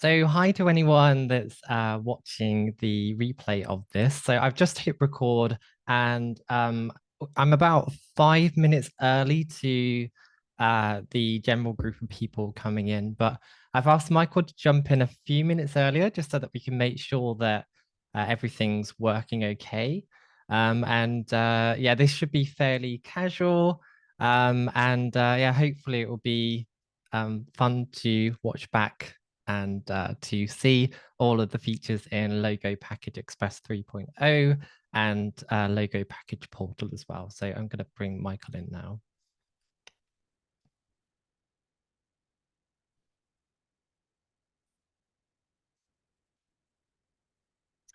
So hi to anyone that's watching the replay of this. So I've just hit record and I'm about 5 minutes early to the general group of people coming in, but I've asked Michael to jump in a few minutes earlier just so that we can make sure that everything's working okay. Yeah, this should be fairly casual. Yeah, hopefully it will be fun to watch back and to see all of the features in Logo Package Express 3.0 and Logo Package Portal as well. So I'm going to bring Michael in now.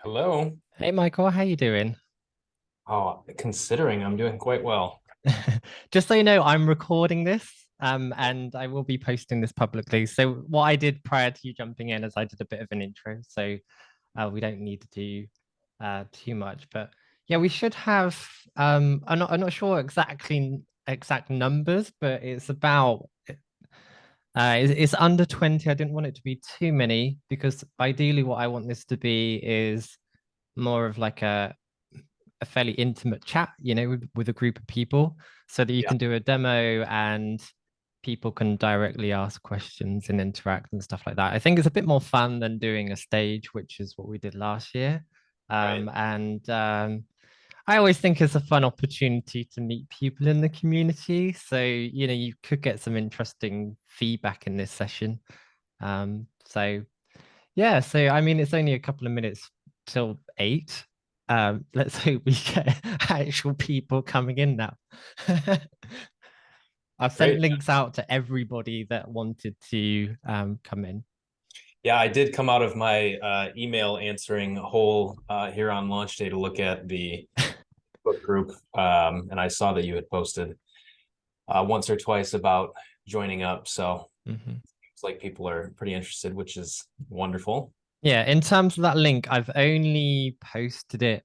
Hello. Hey, Michael, how you doing? Oh, considering I'm doing quite well. Just so you know, I'm recording this and I will be posting this publicly. So what I did prior to you jumping in is I did a bit of an intro. So we don't need to do too much. But yeah, we should have I'm not sure exact numbers, but it's about it's under 20. I didn't want it to be too many because ideally what I want this to be is more of like a fairly intimate chat, with a group of people so that you Yeah, can do a demo and people can directly ask questions and interact and stuff like that. I think it's a bit more fun than doing a stage, which is what we did last year. right. I always think it's a fun opportunity to meet people in the community. So, you could get some interesting feedback in this session. Yeah, so I mean, it's only a couple of minutes till 8. Let's hope we get actual people coming in now. I've sent Great. links out to everybody that wanted to come in. Yeah, I did come out of my email answering hole here on launch day to look at the book group, and I saw that you had posted once or twice about joining up. So Mhm. it's like people are pretty interested, which is wonderful. Yeah, in terms of that link, I've only posted it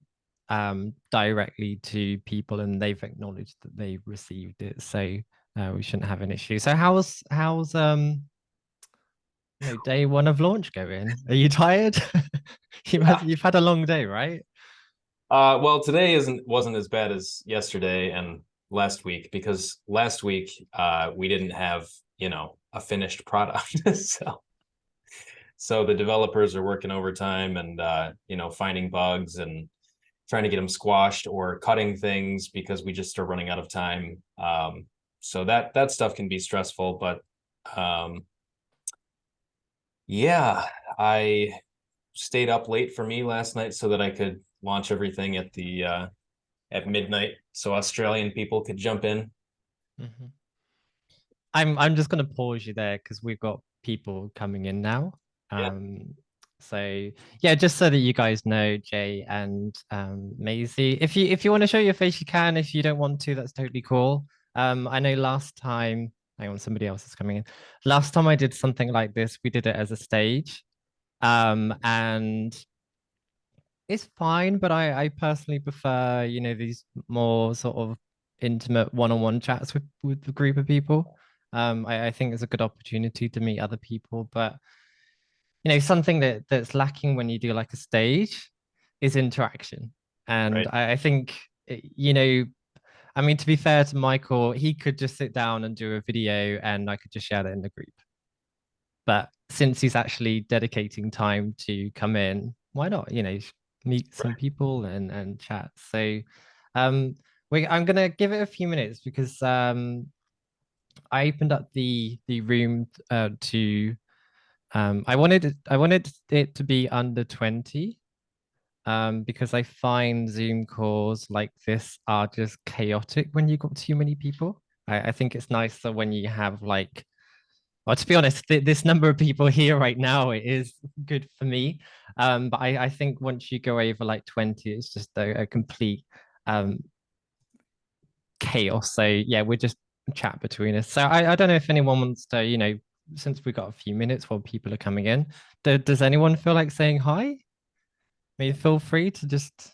directly to people and they've acknowledged that they received it. So we shouldn't have an issue. So how's day one of launch going? Are you tired? Yeah. You've had a long day, right? Well, today wasn't as bad as yesterday and last week because last week we didn't have, a finished product. So the developers are working overtime and finding bugs and trying to get them squashed or cutting things because we just are running out of time. So that stuff can be stressful, but um, yeah, I stayed up late for me last night so that I could launch everything at midnight so Australian people could jump in. Mhm. I'm just gonna pause you there because we've got people coming in now. Yeah, So yeah, just so that you guys know, Jay and Maisie, if you want to show your face, you can. If you don't want to, that's totally cool. I know last time, hang on, somebody else is coming in. Last time I did something like this, we did it as a stage. And it's fine, but I personally prefer, these more sort of intimate one-on-one chats with a group of people. I think it's a good opportunity to meet other people, but something that's lacking when you do like a stage is interaction. And right. I think, I mean, to be fair to Michael, he could just sit down and do a video and I could just share that in the group. But since he's actually dedicating time to come in, why not? Meet some people and chat. So um I'm gonna give it a few minutes because I opened up the room to I wanted it to be under 20 because I find Zoom calls like this are just chaotic when you've got too many people. I think it's nicer when you have like, well, to be honest, this number of people here right now it is good for me. But I think once you go over like 20, it's just a complete um, chaos. So yeah, we're just chat between us. So I don't know if anyone wants to, since we've got a few minutes while people are coming in, does anyone feel like saying hi? I mean, feel free to just,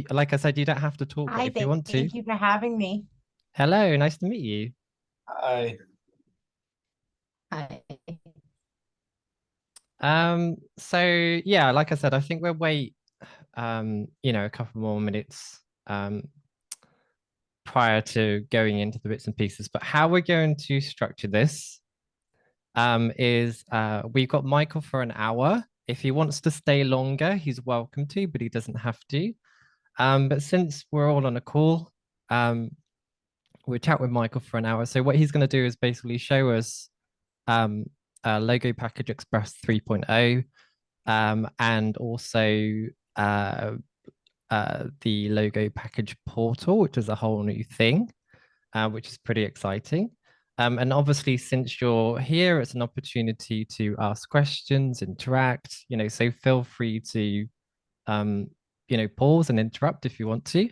like I said, you don't have to talk, but Hi, if you want to, thank you for having me. hello, nice to meet you. I Hi. So yeah, like I said, I think we'll wait a couple more minutes prior to going into the bits and pieces. But how we're going to structure this is we've got Michael for an hour. If he wants to stay longer, he's welcome to, but he doesn't have to. But since we're all on a call, we'll chat with Michael for an hour. So what he's going to do is basically show us um, Logo Package Express 3.0 and also uh, the Logo Package Portal, which is a whole new thing, which is pretty exciting. And obviously, since you're here, it's an opportunity to ask questions, interact, so feel free to, um, pause and interrupt if you want to.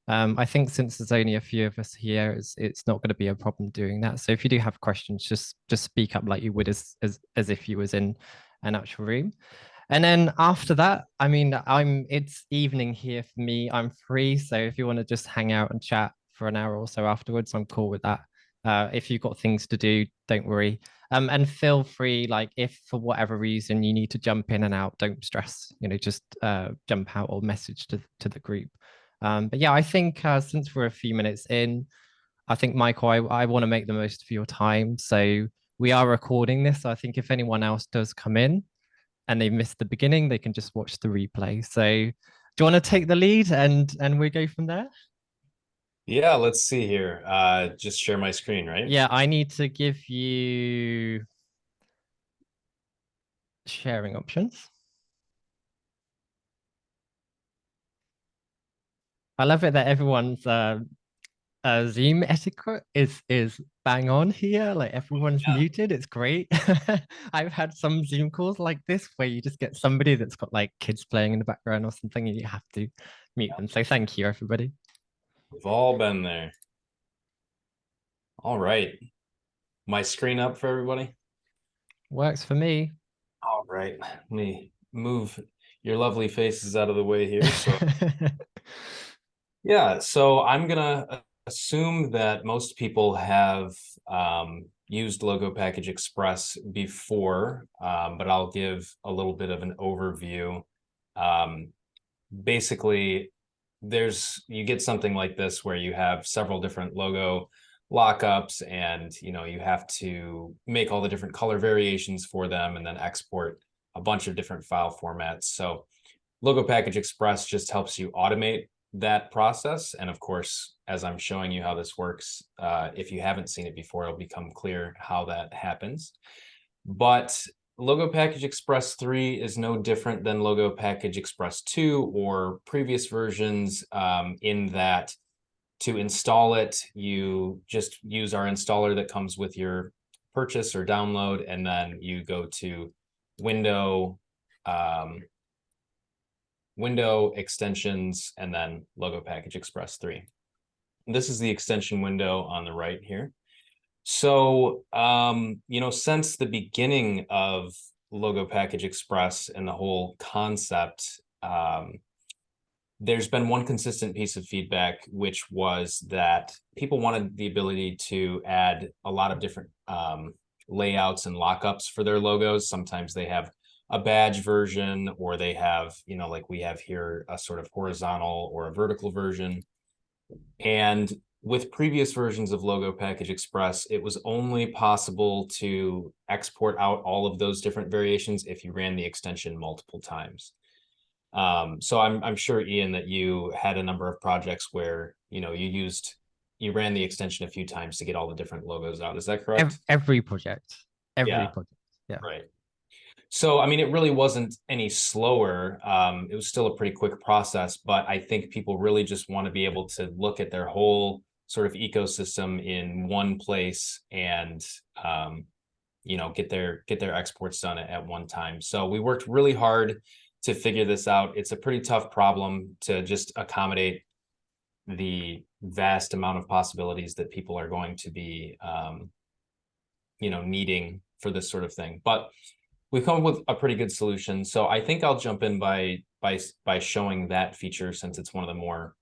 I think since there's only a few of us here, it's not going to be a problem doing that. So if you do have questions, just speak up like you would as if you was in an actual room. And then after that, I mean, it's evening here for me. I'm free. So if you want to just hang out and chat for an hour or so afterwards, I'm cool with that. If you've got things to do, don't worry. And feel free, like if for whatever reason you need to jump in and out, don't stress, just jump out or message to the group. But yeah, I think since we're a few minutes in, I think Michael, I want to make the most of your time. So we are recording this. So I think if anyone else does come in, and they missed the beginning, they can just watch the replay. So do you want to take the lead and we go from there? Yeah, let's see here. Just share my screen, right? Yeah, I need to give you sharing options. I love it that everyone's Zoom etiquette is bang on here. Like everyone's Yeah. muted. It's great. I've had some Zoom calls like this where you just get somebody that's got like kids playing in the background or something, and you have to mute them. So thank you, everybody. We've all been there. All right. My screen up for everybody? Works for me. All right. Let me move your lovely faces out of the way here. So yeah, so I'm gonna assume that most people have used Logo Package Express before, but I'll give a little bit of an overview. Um, Basically, you get something like this where you have several different logo lockups, and you have to make all the different color variations for them and then export a bunch of different file formats. So Logo Package Express just helps you automate that process. And of course, as I'm showing you how this works, if you haven't seen it before, it'll become clear how that happens. But Logo Package Express 3 is no different than Logo Package Express 2 or previous versions, in that to install it, you just use our installer that comes with your purchase or download, and then you go to Window, um, Window extensions, and then Logo Package Express 3. This is the extension window on the right here. So, since the beginning of Logo Package Express and the whole concept, there's been one consistent piece of feedback, which was that people wanted the ability to add a lot of different layouts and lockups for their logos. Sometimes they have a badge version, or they have, like we have here, a sort of horizontal or a vertical version. And with previous versions of Logo Package Express, it was only possible to export out all of those different variations if you ran the extension multiple times. So I'm sure, Ian, that you had a number of projects where you ran the extension a few times to get all the different logos out. Is that correct? Every project, every Yeah, project. Yeah. right. So, I mean, it really wasn't any slower. It was still a pretty quick process, but I think people really just want to be able to look at their whole sort of ecosystem in one place and get their exports done at one time. So we worked really hard to figure this out. It's a pretty tough problem to just accommodate the vast amount of possibilities that people are going to be needing for this sort of thing. But we've come up with a pretty good solution. So I think I'll jump in by showing that feature, since it's one of the more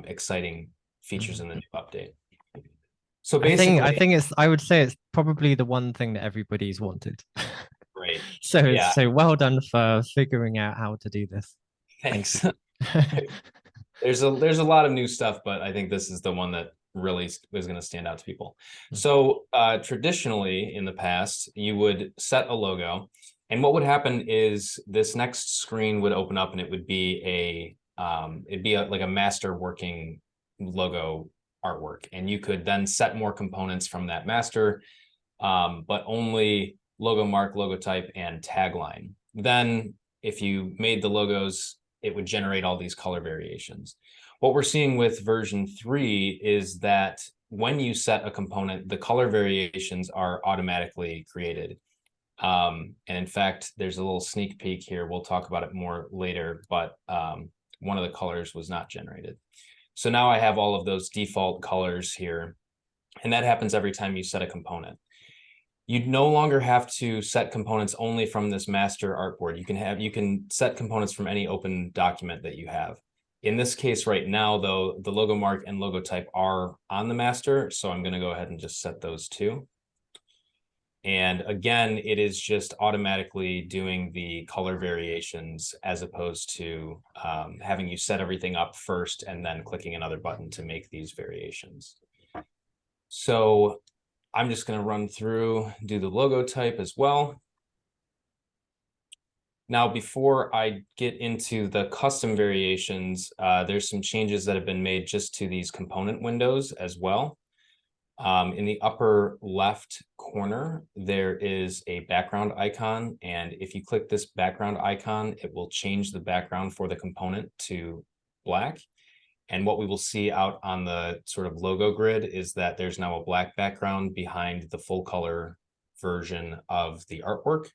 exciting features in the new update. So I think basically, I would say it's probably the one thing that everybody's wanted. Right. So Yeah. so well done for figuring out how to do this. Thank Thanks. you. There's a lot of new stuff, but I think this is the one that really is going to stand out to people. Mm. So traditionally in the past, you would set a logo, and what would happen is this next screen would open up, and it would be like a master working logo artwork, and you could then set more components from that master, but only logo mark, logo type, and tagline. Then if you made the logos, it would generate all these color variations. What we're seeing with version 3 is that when you set a component, the color variations are automatically created. And in fact, there's a little sneak peek here. We'll talk about it more later, but one of the colors was not generated. So now I have all of those default colors here, and that happens every time you set a component. You no longer have to set components only from this master artboard. You can set components from any open document that you have. In this case right now, though, the logo mark and logo type are on the master, so I'm going to go ahead and just set those two. And again, it is just automatically doing the color variations as opposed to having you set everything up first and then clicking another button to make these variations. So I'm just going to run through, do the logo type as well. Now, before I get into the custom variations, there's some changes that have been made just to these component windows as well. In the upper left corner, there is a background icon. And if you click this background icon, it will change the background for the component to black. And what we will see out on the sort of logo grid is that there's now a black background behind the full color version of the artwork.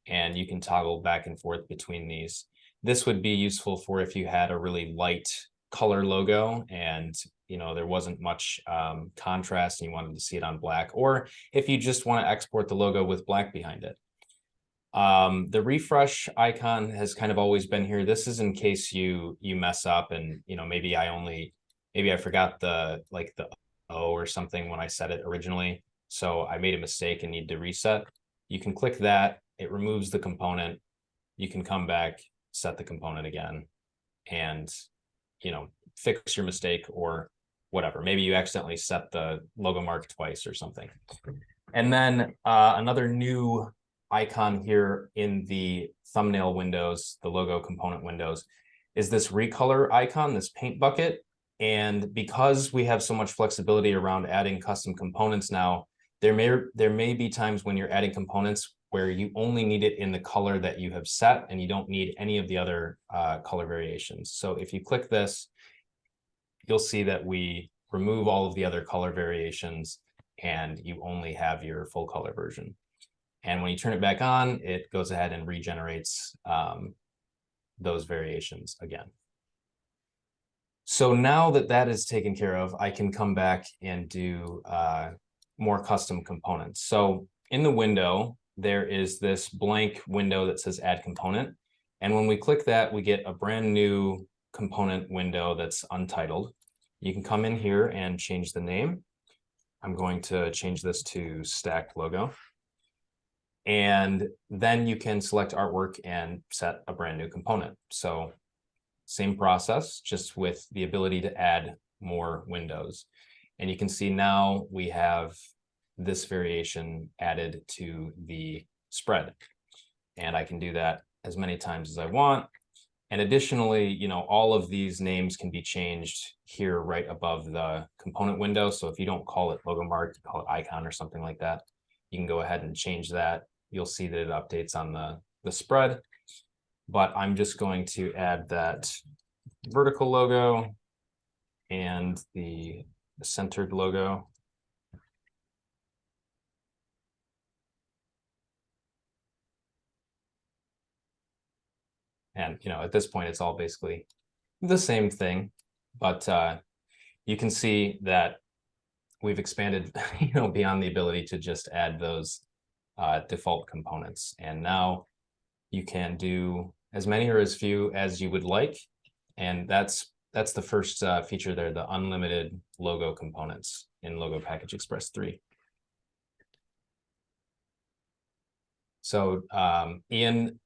And you can toggle back and forth between these. This would be useful for if you had a really light color logo and there wasn't much contrast and you wanted to see it on black, or if you just want to export the logo with black behind it. The refresh icon has kind of always been here. This is in case you mess up and maybe I forgot the O or something when I set it originally, so I made a mistake and need to reset. You can click that, it removes the component. You can come back, set the component again, and fix your mistake or whatever. Maybe you accidentally set the logo mark twice or something. And then another new icon here in the thumbnail windows, the logo component windows, is this recolor icon, this paint bucket. And because we have so much flexibility around adding custom components now, there may be times when you're adding components where you only need it in the color that you have set and you don't need any of the other color variations. So if you click this, you'll see that we remove all of the other color variations and you only have your full color version. And when you turn it back on, it goes ahead and regenerates those variations again. So now that that is taken care of, I can come back and do more custom components. So in the window, there is this blank window that says add component. And when we click that, we get a brand new component window that's untitled. You can come in here and change the name. I'm going to change this to stacked logo. And then you can select artwork and set a brand new component. So same process, just with the ability to add more windows. And you can see now we have this variation added to the spread. And I can do that as many times as I want. And additionally, all of these names can be changed here right above the component window. So if you don't call it logo mark, you call it icon or something like that, you can go ahead and change that. You'll see that it updates on the spread. But I'm just going to add that vertical logo and the centered logo. And at this point, it's all basically the same thing, but you can see that we've expanded beyond the ability to just add those default components. And now you can do as many or as few as you would like. And that's the first feature there, the unlimited logo components in Logo Package Express 3. So Ian,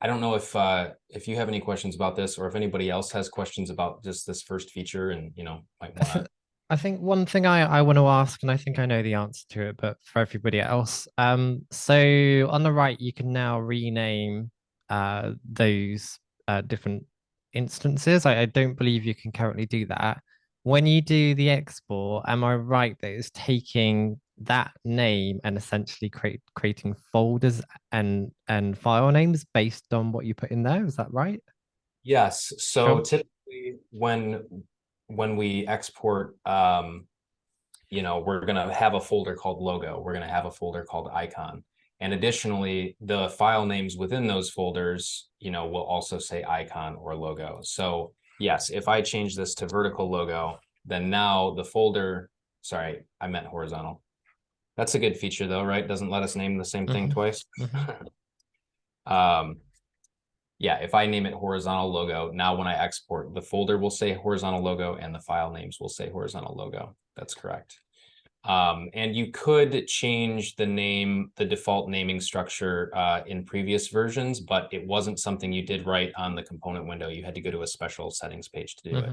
I don't know if you have any questions about this, or if anybody else has questions about just this first feature, and might want to. I think one thing I want to ask, and I think I know the answer to it, but for everybody else, so on the right, you can now rename those different instances. I don't believe you can currently do that. When you do the export, am I right that it's taking that name and essentially creating folders and file names based on what you put in there? Is that right? Yes. So Sure. typically when we export, we're going to have a folder called logo. We're going to have a folder called icon. And additionally, the file names within those folders, will also say icon or logo. So yes, if I change this to vertical logo, then now the folder, sorry, I meant horizontal. That's a good feature though, right? Doesn't let us name the same thing twice. Yeah, if I name it horizontal logo, now when I export, the folder will say horizontal logo and the file names will say horizontal logo. That's correct. And you could change the default naming structure in previous versions, but it wasn't something you did right on the component window. You had to go to a special settings page to do it.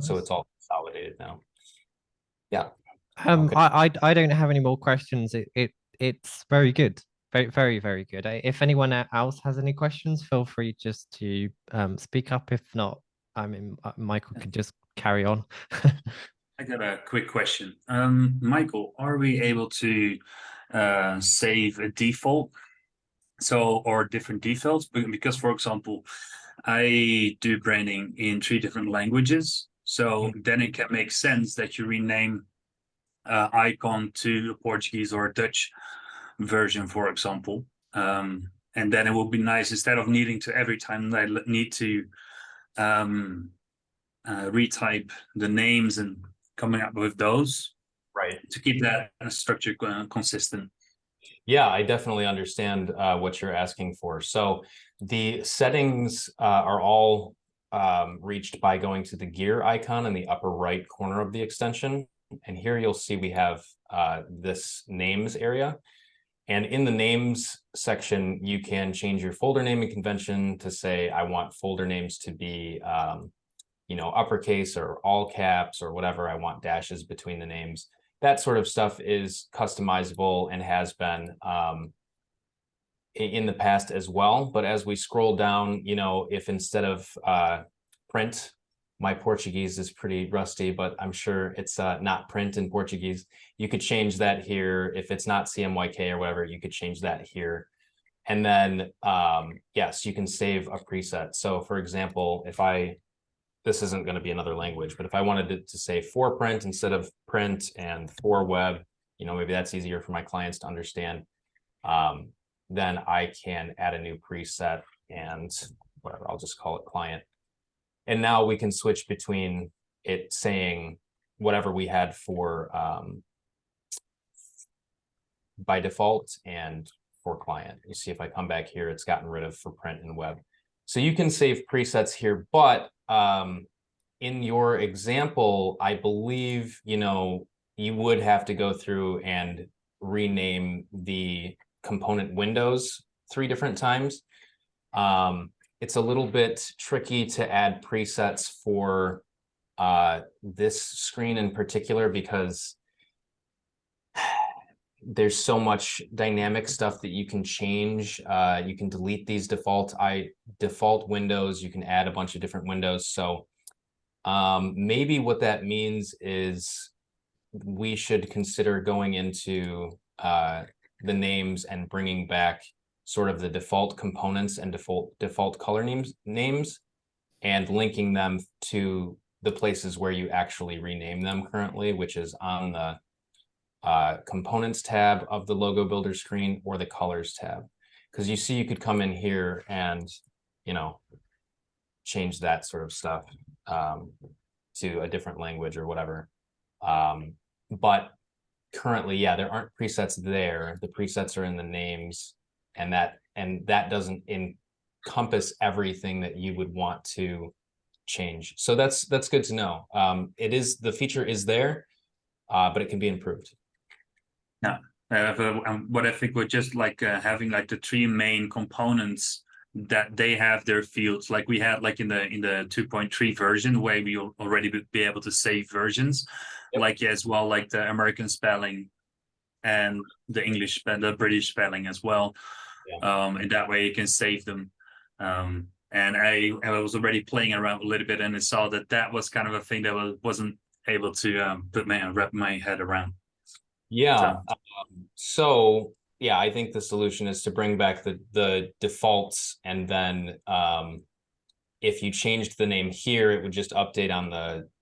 So it's all consolidated now. Yeah. Okay. I don't have any more questions. It's very good. Very, very, very good. If anyone else has any questions, feel free just to speak up. If not, I mean, Michael could just carry on. I got a quick question. Michael, are we able to save a default? Or different defaults? Because, for example, I do branding in 3 different languages. So then it can make sense that you rename icon to a Portuguese or a Dutch version, for example. And then it will be nice, instead of needing to every time I need to retype the names and coming up with those, right, to keep that structure consistent. Yeah, I definitely understand what you're asking for. So the settings are all reached by going to the gear icon in the upper right corner of the extension. And here you'll see we have this names area. And in the names section, you can change your folder naming convention to say, I want folder names to be, uppercase or all caps or whatever. I want dashes between the names. That sort of stuff is customizable and has been in the past as well. But as we scroll down, if instead of print, my Portuguese is pretty rusty, but I'm sure it's not print in Portuguese. You could change that here. If it's not CMYK or whatever, you could change that here. And then, yes, you can save a preset. So for example, this isn't going to be another language, but if I wanted it to say for print instead of print and for web, maybe that's easier for my clients to understand. Then I can add a new preset and whatever, I'll just call it client. And now we can switch between it saying whatever we had for by default and for client. You see, if I come back here, it's gotten rid of for print and web. So you can save presets here, but in your example, I believe, you would have to go through and rename the component windows 3 different times. It's a little bit tricky to add presets for this screen in particular because there's so much dynamic stuff that you can change. You can delete these default windows. You can add a bunch of different windows. So maybe what that means is we should consider going into the names and bringing back sort of the default components and default color names and linking them to the places where you actually rename them currently, which is on the components tab of the logo builder screen or the colors tab. Because you see, you could come in here and, change that sort of stuff to a different language or whatever. But currently, yeah, there aren't presets there. The presets are in the names, and that doesn't encompass everything that you would want to change. So that's good to know. The feature is there, but it can be improved. Yeah, What I think we're just like having like the three main components that they have their fields, like we had like in the 2.3 version where we already be able to save versions, Yep. like as well, like the American spelling and the British spelling as well. Yeah. And that way you can save them. And I was already playing around a little bit, and I saw that was kind of a thing that wasn't able to wrap my head around. Yeah. So. So yeah, I think the solution is to bring back the defaults, and then if you changed the name here, it would just update on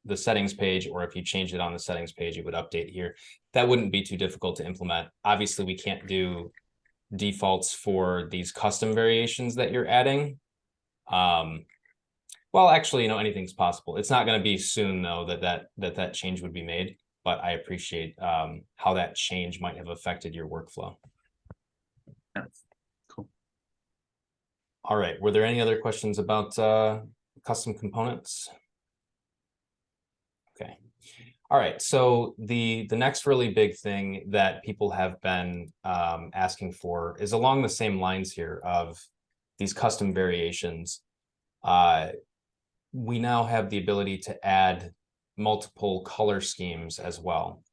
the settings page, or if you changed it on the settings page, it would update here. That wouldn't be too difficult to implement. Obviously, we can't do defaults for these custom variations that you're adding. Well, actually, anything's possible. It's not going to be soon, though, that change would be made. But I appreciate how that change might have affected your workflow. Yeah. Cool. All right. Were there any other questions about custom components? Okay. All right. So the next really big thing that people have been asking for is along the same lines here of these custom variations. We now have the ability to add multiple color schemes as well.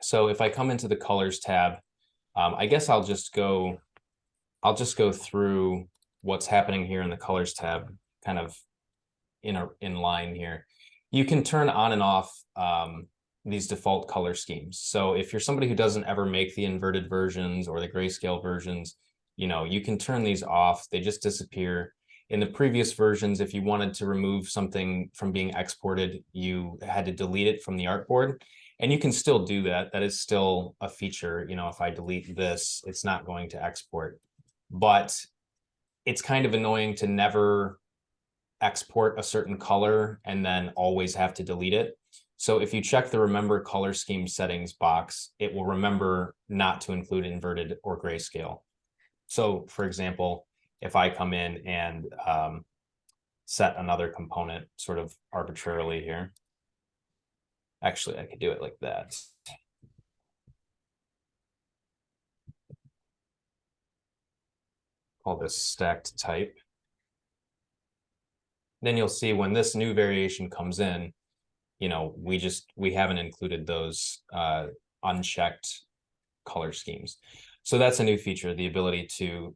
So if I come into the colors tab, I guess I'll just go through what's happening here in the colors tab, kind of in line here. You can turn on and off these default color schemes. So if you're somebody who doesn't ever make the inverted versions or the grayscale versions, you can turn these off. They just disappear. In the previous versions, if you wanted to remove something from being exported, you had to delete it from the artboard. And you can still do that. That is still a feature. If I delete this, it's not going to export. But it's kind of annoying to never export a certain color and then always have to delete it. So if you check the remember color scheme settings box, it will remember not to include inverted or grayscale. So for example, if I come in and set another component sort of arbitrarily here, actually I could do it like that. Call this stacked type. Then you'll see when this new variation comes in, we haven't included those unchecked color schemes. So that's a new feature, the ability to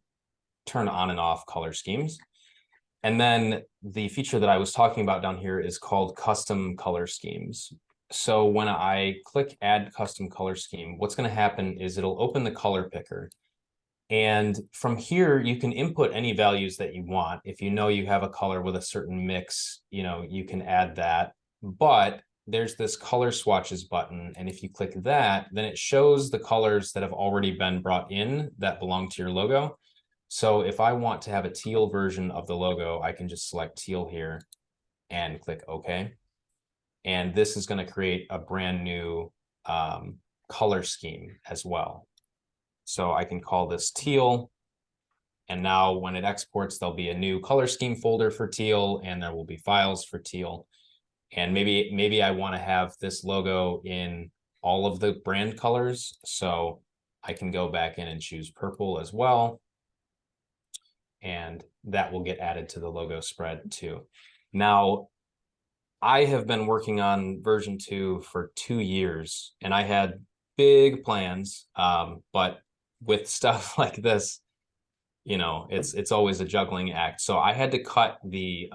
turn on and off color schemes. And then the feature that I was talking about down here is called custom color schemes. So when I click add custom color scheme, what's going to happen is it'll open the color picker. And from here, you can input any values that you want. If you have a color with a certain mix, you can add that. But there's this color swatches button. And if you click that, then it shows the colors that have already been brought in that belong to your logo. So if I want to have a teal version of the logo, I can just select teal here and click OK. And this is going to create a brand new color scheme as well. So I can call this teal. And now when it exports, there'll be a new color scheme folder for teal, and there will be files for teal. And maybe I want to have this logo in all of the brand colors. So I can go back in and choose purple as well. And that will get added to the logo spread too. Now, I have been working on version 2 for 2 years, and I had big plans, but with stuff like this, it's always a juggling act. So I had to cut the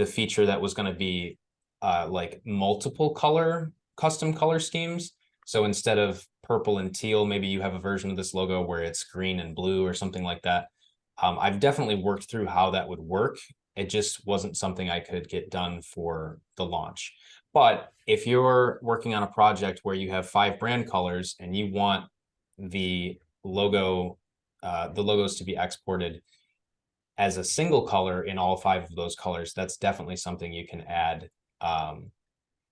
feature that was going to be like multiple color custom color schemes. So instead of purple and teal, maybe you have a version of this logo where it's green and blue or something like that. I've definitely worked through how that would work. It just wasn't something I could get done for the launch. But if you're working on a project where you have 5 brand colors and you want the logos to be exported as a single color in all 5 of those colors, that's definitely something you can add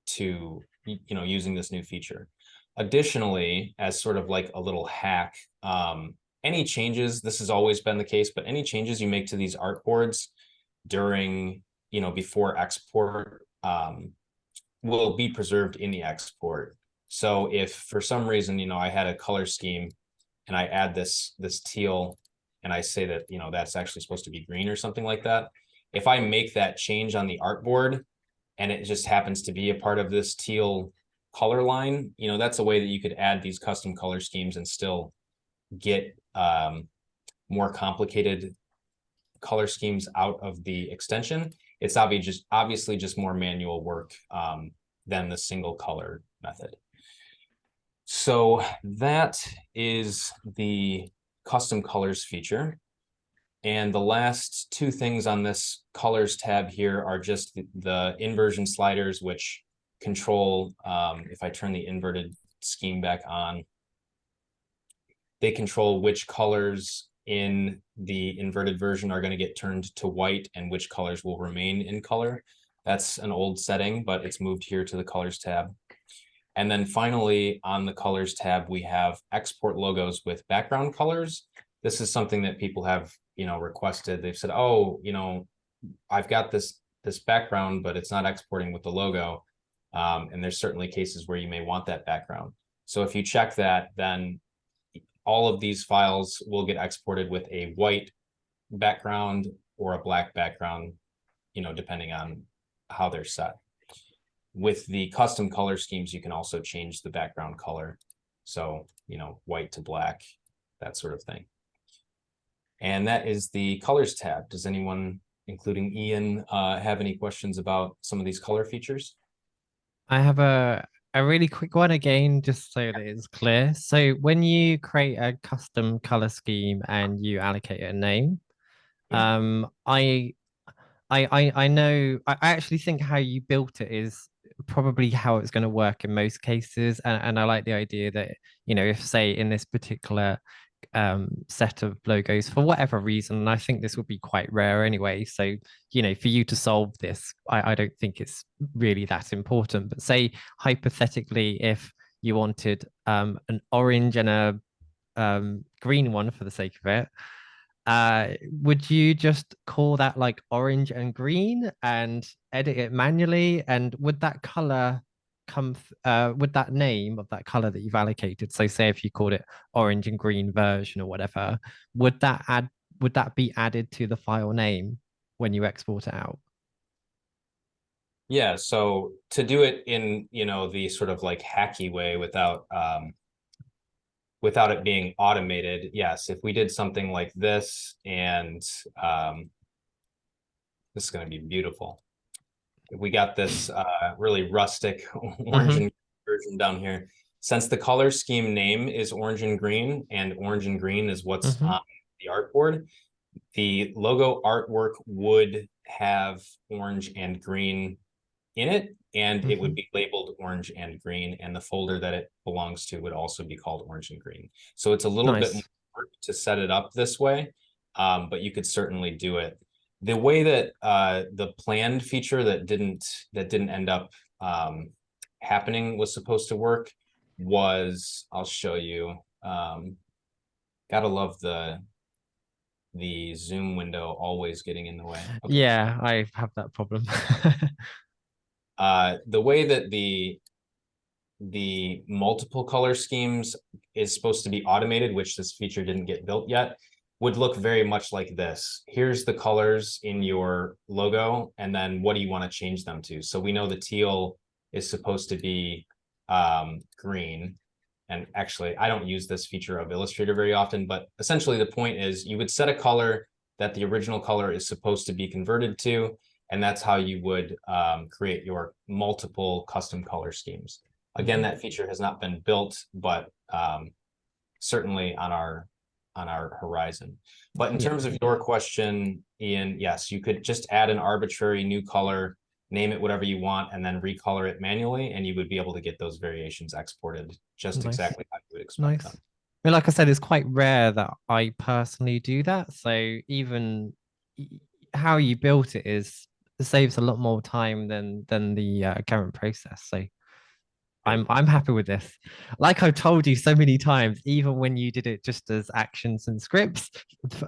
to using this new feature. Additionally, as sort of like a little hack, any changes, this has always been the case, but any changes you make to these artboards during, before export will be preserved in the export. So if for some reason, I had a color scheme and I add this teal and I say that, that's actually supposed to be green or something like that. If I make that change on the artboard and it just happens to be a part of this teal color line, that's a way that you could add these custom color schemes and still get more complicated color schemes out of the extension. It's obviously just more manual work than the single color method. So that is the custom colors feature. And the last two things on this colors tab here are just the inversion sliders, which control, if I turn the inverted scheme back on, they control which colors in the inverted version are going to get turned to white and which colors will remain in color. That's an old setting, but it's moved here to the colors tab. And then finally, on the colors tab, we have export logos with background colors. This is something that people have, requested. They've said, oh, I've got this background, but it's not exporting with the logo. And there's certainly cases where you may want that background. So if you check that, then all of these files will get exported with a white background or a black background, depending on how they're set. With the custom color schemes, you can also change the background color. So, white to black, that sort of thing. And that is the colors tab. Does anyone, including Ian, have any questions about some of these color features? I have a really quick one again, just so that it's clear. So when you create a custom color scheme and you allocate a name, I know I actually think how you built it is probably how it's going to work in most cases. And I like the idea that, if say in this particular set of logos for whatever reason, and I think this would be quite rare anyway. So, for you to solve this, I don't think it's really that important. But say hypothetically, if you wanted an orange and a green one for the sake of it, would you just call that like orange and green and edit it manually? And would that color would that name of that color that you've allocated, so say if you called it orange and green version or whatever, would that be added to the file name when you export it out? Yeah, so to do it in, the sort of like hacky way without it being automated, yes, if we did something like this, and this is going to be beautiful. If we got this really rustic orange and version down here, since the color scheme name is orange and green is what's on the artboard, the logo artwork would have orange and green in it, and it would be labeled orange and green, and the folder that it belongs to would also be called orange and green. So it's a little bit more work to set it up this way, but you could certainly do it. The way that the planned feature that didn't end up happening was supposed to work was, I'll show you. Gotta love the Zoom window always getting in the way. Okay. Yeah, I have that problem. The way that the multiple color schemes is supposed to be automated, which this feature didn't get built yet, would look very much like this. Here's the colors in your logo, and then what do you want to change them to? So we know the teal is supposed to be green. And actually, I don't use this feature of Illustrator very often, but essentially the point is you would set a color that the original color is supposed to be converted to, and that's how you would create your multiple custom color schemes. Again, that feature has not been built, but certainly on our horizon. But in terms of your question, Ian, yes, you could just add an arbitrary new color, name it whatever you want, and then recolor it manually, and you would be able to get those variations exported just exactly how you would expect them. I mean, like I said, it's quite rare that I personally do that. So even how you built it saves a lot more time than the current process. So I'm happy with this. Like I've told you so many times, even when you did it just as actions and scripts,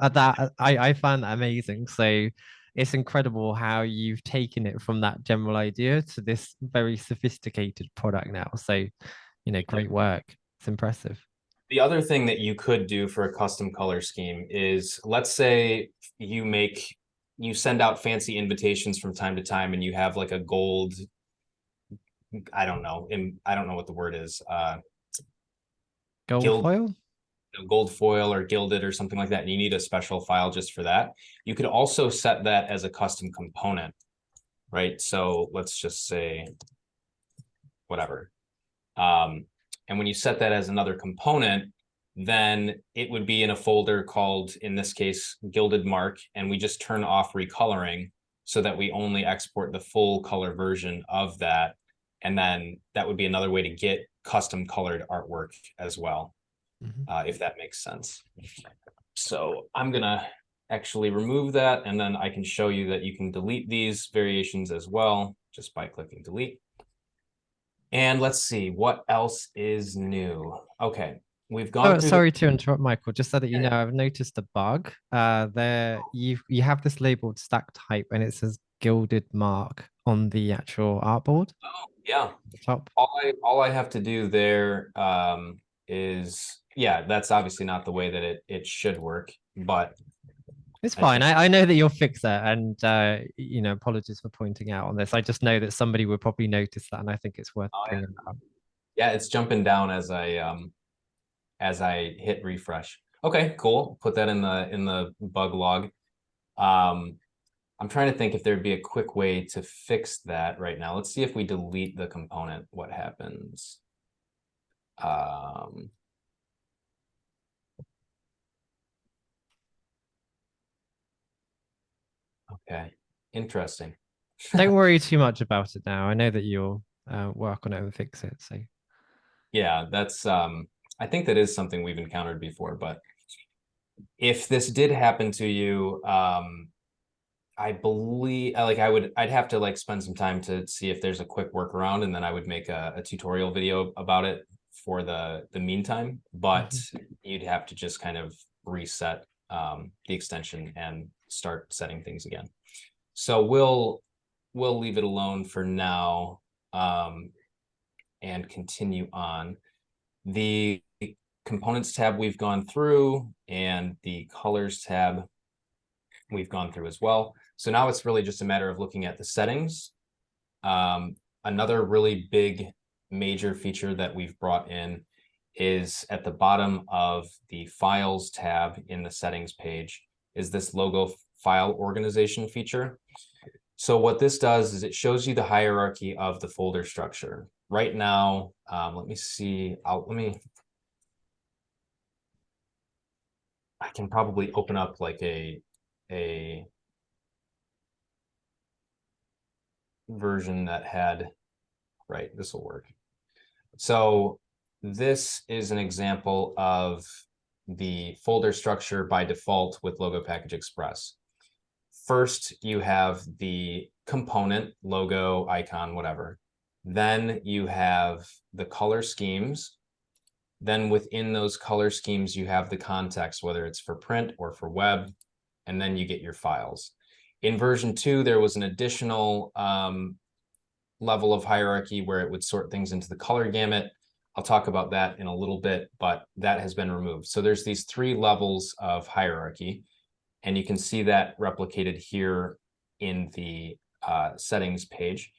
that I found that amazing. So it's incredible how you've taken it from that general idea to this very sophisticated product now. So great work. It's impressive. The other thing that you could do for a custom color scheme is, let's say you send out fancy invitations from time to time and you have like a gold, I don't know what the word is, Gold foil? gold foil or gilded or something like that, and you need a special file just for that. You could also set that as a custom component, right? So let's just say whatever. And when you set that as another component, then it would be in a folder called, in this case, gilded mark, and we just turn off recoloring so that we only export the full color version of that. And then that would be another way to get custom colored artwork as well, if that makes sense. So I'm gonna actually remove that, and then I can show you that you can delete these variations as well, just by clicking delete. And let's see, what else is new? Okay, we've gone through. Sorry to interrupt, Michael. Just so that you know, I've noticed a bug. There, you have this labeled stack type, and it says gilded mark on the actual artboard. Oh, yeah. Top. All I have to do there is, yeah, that's obviously not the way that it should work, but it's fine. I know that you'll fix that, and apologies for pointing out on this. I just know that somebody would probably notice that, and I think it's worth bringing up. Yeah, it's jumping down as I hit refresh. Okay, cool. Put that in the bug log. I'm trying to think if there'd be a quick way to fix that right now. Let's see if we delete the component, what happens. Okay, interesting. Don't worry too much about it now. I know that you'll work on it and fix it. So yeah, that's I think that is something we've encountered before, but if this did happen to you, I believe I'd have to like spend some time to see if there's a quick workaround, and then I would make a tutorial video about it for the meantime, but you'd have to just kind of reset the extension and start setting things again. So we'll leave it alone for now, and continue on. The components tab we've gone through, and the colors tab we've gone through as well. So now it's really just a matter of looking at the settings. Another really big major feature that we've brought in is at the bottom of the files tab in the settings page is this logo file organization feature. So what this does is it shows you the hierarchy of the folder structure. Right now, let me see, I can probably open up like a version that had, right, this will work. So this is an example of the folder structure by default with Logo Package Express. First, you have the component, logo, icon, whatever. Then you have the color schemes. Then within those color schemes, you have the context, whether it's for print or for web, and then you get your files. In version 2, there was an additional level of hierarchy where it would sort things into the color gamut. I'll talk about that in a little bit, but that has been removed. So there's these 3 levels of hierarchy, and you can see that replicated here in the settings page.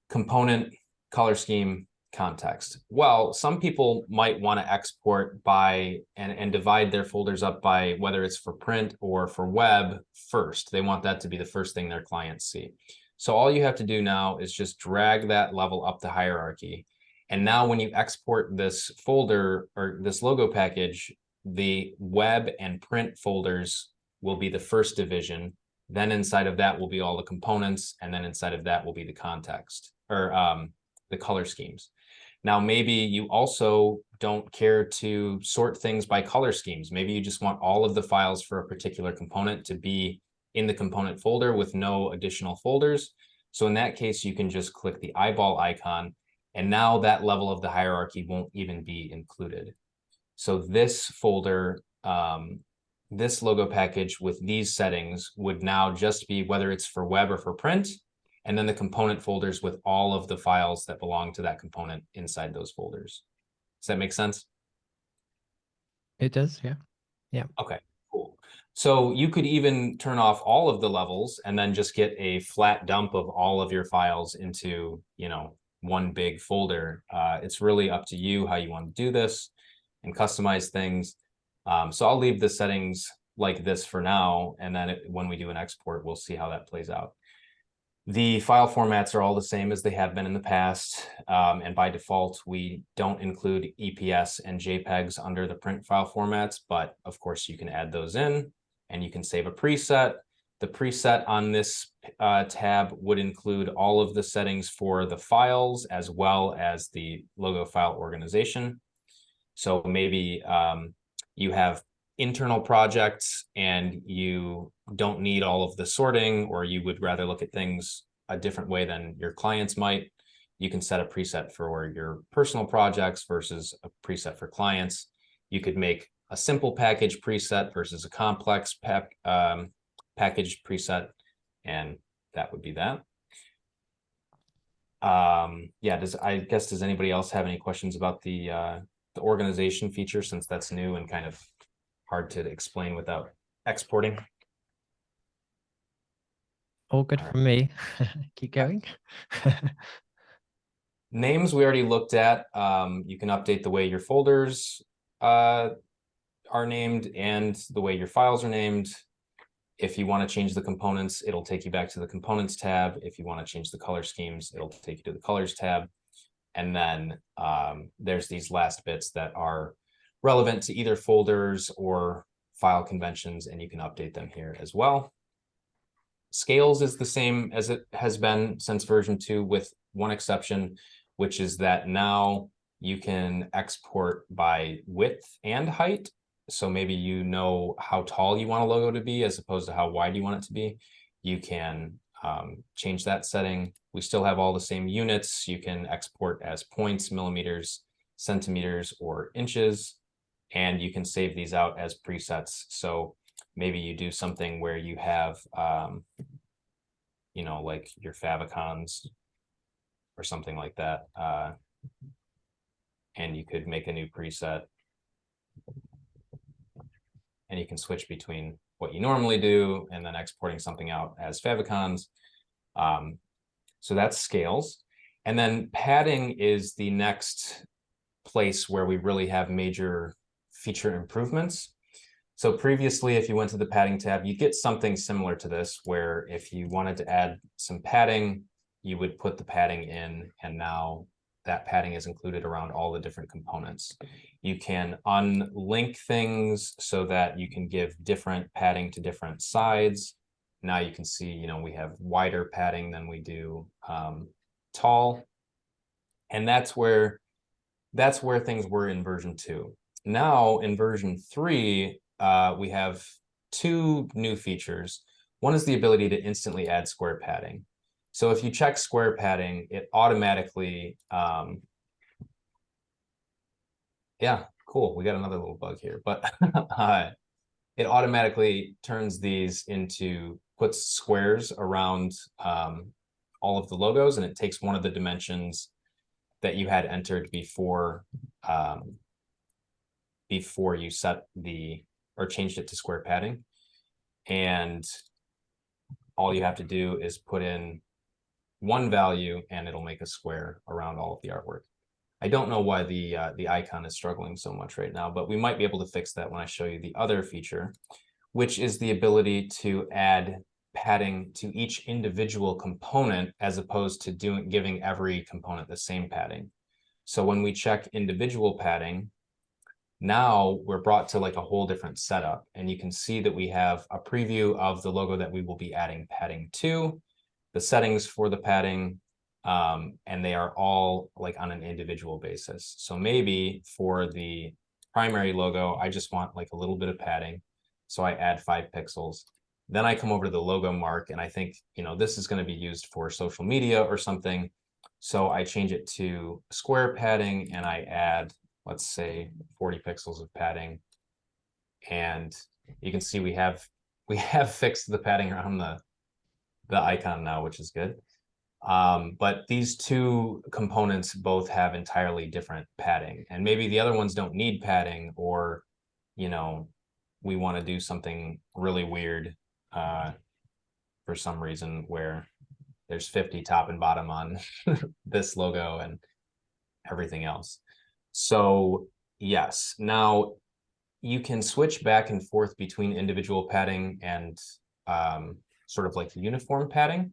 Component, color scheme, context. Well, some people might want to export by and divide their folders up by whether it's for print or for web first. They want that to be the first thing their clients see. So all you have to do now is just drag that level up the hierarchy. And now when you export this folder or this logo package, the web and print folders will be the first division. Then inside of that will be all the components. And then inside of that will be the context or the color schemes. Now, maybe you also don't care to sort things by color schemes. Maybe you just want all of the files for a particular component to be in the component folder with no additional folders. So in that case, you can just click the eyeball icon, and now that level of the hierarchy won't even be included. So this folder, this logo package with these settings would now just be whether it's for web or for print, and then the component folders with all of the files that belong to that component inside those folders. Does that make sense? It does, yeah. Yeah. Okay, cool. So you could even turn off all of the levels and then just get a flat dump of all of your files into, you know, one big folder. It's really up to you how you want to do this and customize things. So I'll leave the settings like this for now, and then when we do an export, we'll see how that plays out. The file formats are all the same as they have been in the past, and by default, we don't include EPS and JPEGs under the print file formats, but of course you can add those in, and you can save a preset. The preset on this tab would include all of the settings for the files as well as the logo file organization. So maybe you have internal projects and you don't need all of the sorting, or you would rather look at things a different way than your clients might. You can set a preset for your personal projects versus a preset for clients. You could make a simple package preset versus a complex package preset, and that would be that. Yeah, does anybody else have any questions about the organization feature, since that's new and kind of hard to explain without exporting? All good from me. Keep going. Names we already looked at. You can update the way your folders are named and the way your files are named. If you want to change the components, it'll take you back to the components tab. If you want to change the color schemes, it'll take you to the colors tab. And then there's these last bits that are relevant to either folders or file conventions, and you can update them here as well. Scales is the same as it has been since version 2, with one exception, which is that now you can export by width and height. So maybe you know how tall you want a logo to be as opposed to how wide you want it to be. You can change that setting. We still have all the same units. You can export as points, millimeters, centimeters, or inches, and you can save these out as presets. So maybe you do something where you have, you know, like your favicons or something like that. And you could make a new preset, and you can switch between what you normally do and then exporting something out as favicons. So that's scales. And then padding is the next place where we really have major feature improvements. So previously, if you went to the padding tab, you get something similar to this, where if you wanted to add some padding, you would put the padding in, and now that padding is included around all the different components. You can unlink things so that you can give different padding to different sides. Now you can see, you know, we have wider padding than we do tall. And that's where things were in version 2. Now in version 3, we have 2 new features. One is the ability to instantly add square padding. So if you check square padding, it automatically, yeah, cool. We got another little bug here, but it automatically turns these into, puts squares around all of the logos, and it takes one of the dimensions that you had entered before you set or changed it to square padding. And all you have to do is put in one value and it'll make a square around all of the artwork. I don't know why the icon is struggling so much right now, but we might be able to fix that when I show you the other feature, which is the ability to add padding to each individual component as opposed to giving every component the same padding. So when we check individual padding, now we're brought to like a whole different setup, and you can see that we have a preview of the logo that we will be adding padding to, the settings for the padding, and they are all like on an individual basis. So maybe for the primary logo, I just want like a little bit of padding. So I add 5 pixels. Then I come over to the logo mark, and I think, you know, this is going to be used for social media or something. So I change it to square padding, and I add, let's say, 40 pixels of padding. And you can see we have fixed the padding around the icon now, which is good. But these two components both have entirely different padding, and maybe the other ones don't need padding, or, you know, we want to do something really weird for some reason where there's 50 top and bottom on this logo and everything else. So yes, now you can switch back and forth between individual padding and sort of like uniform padding.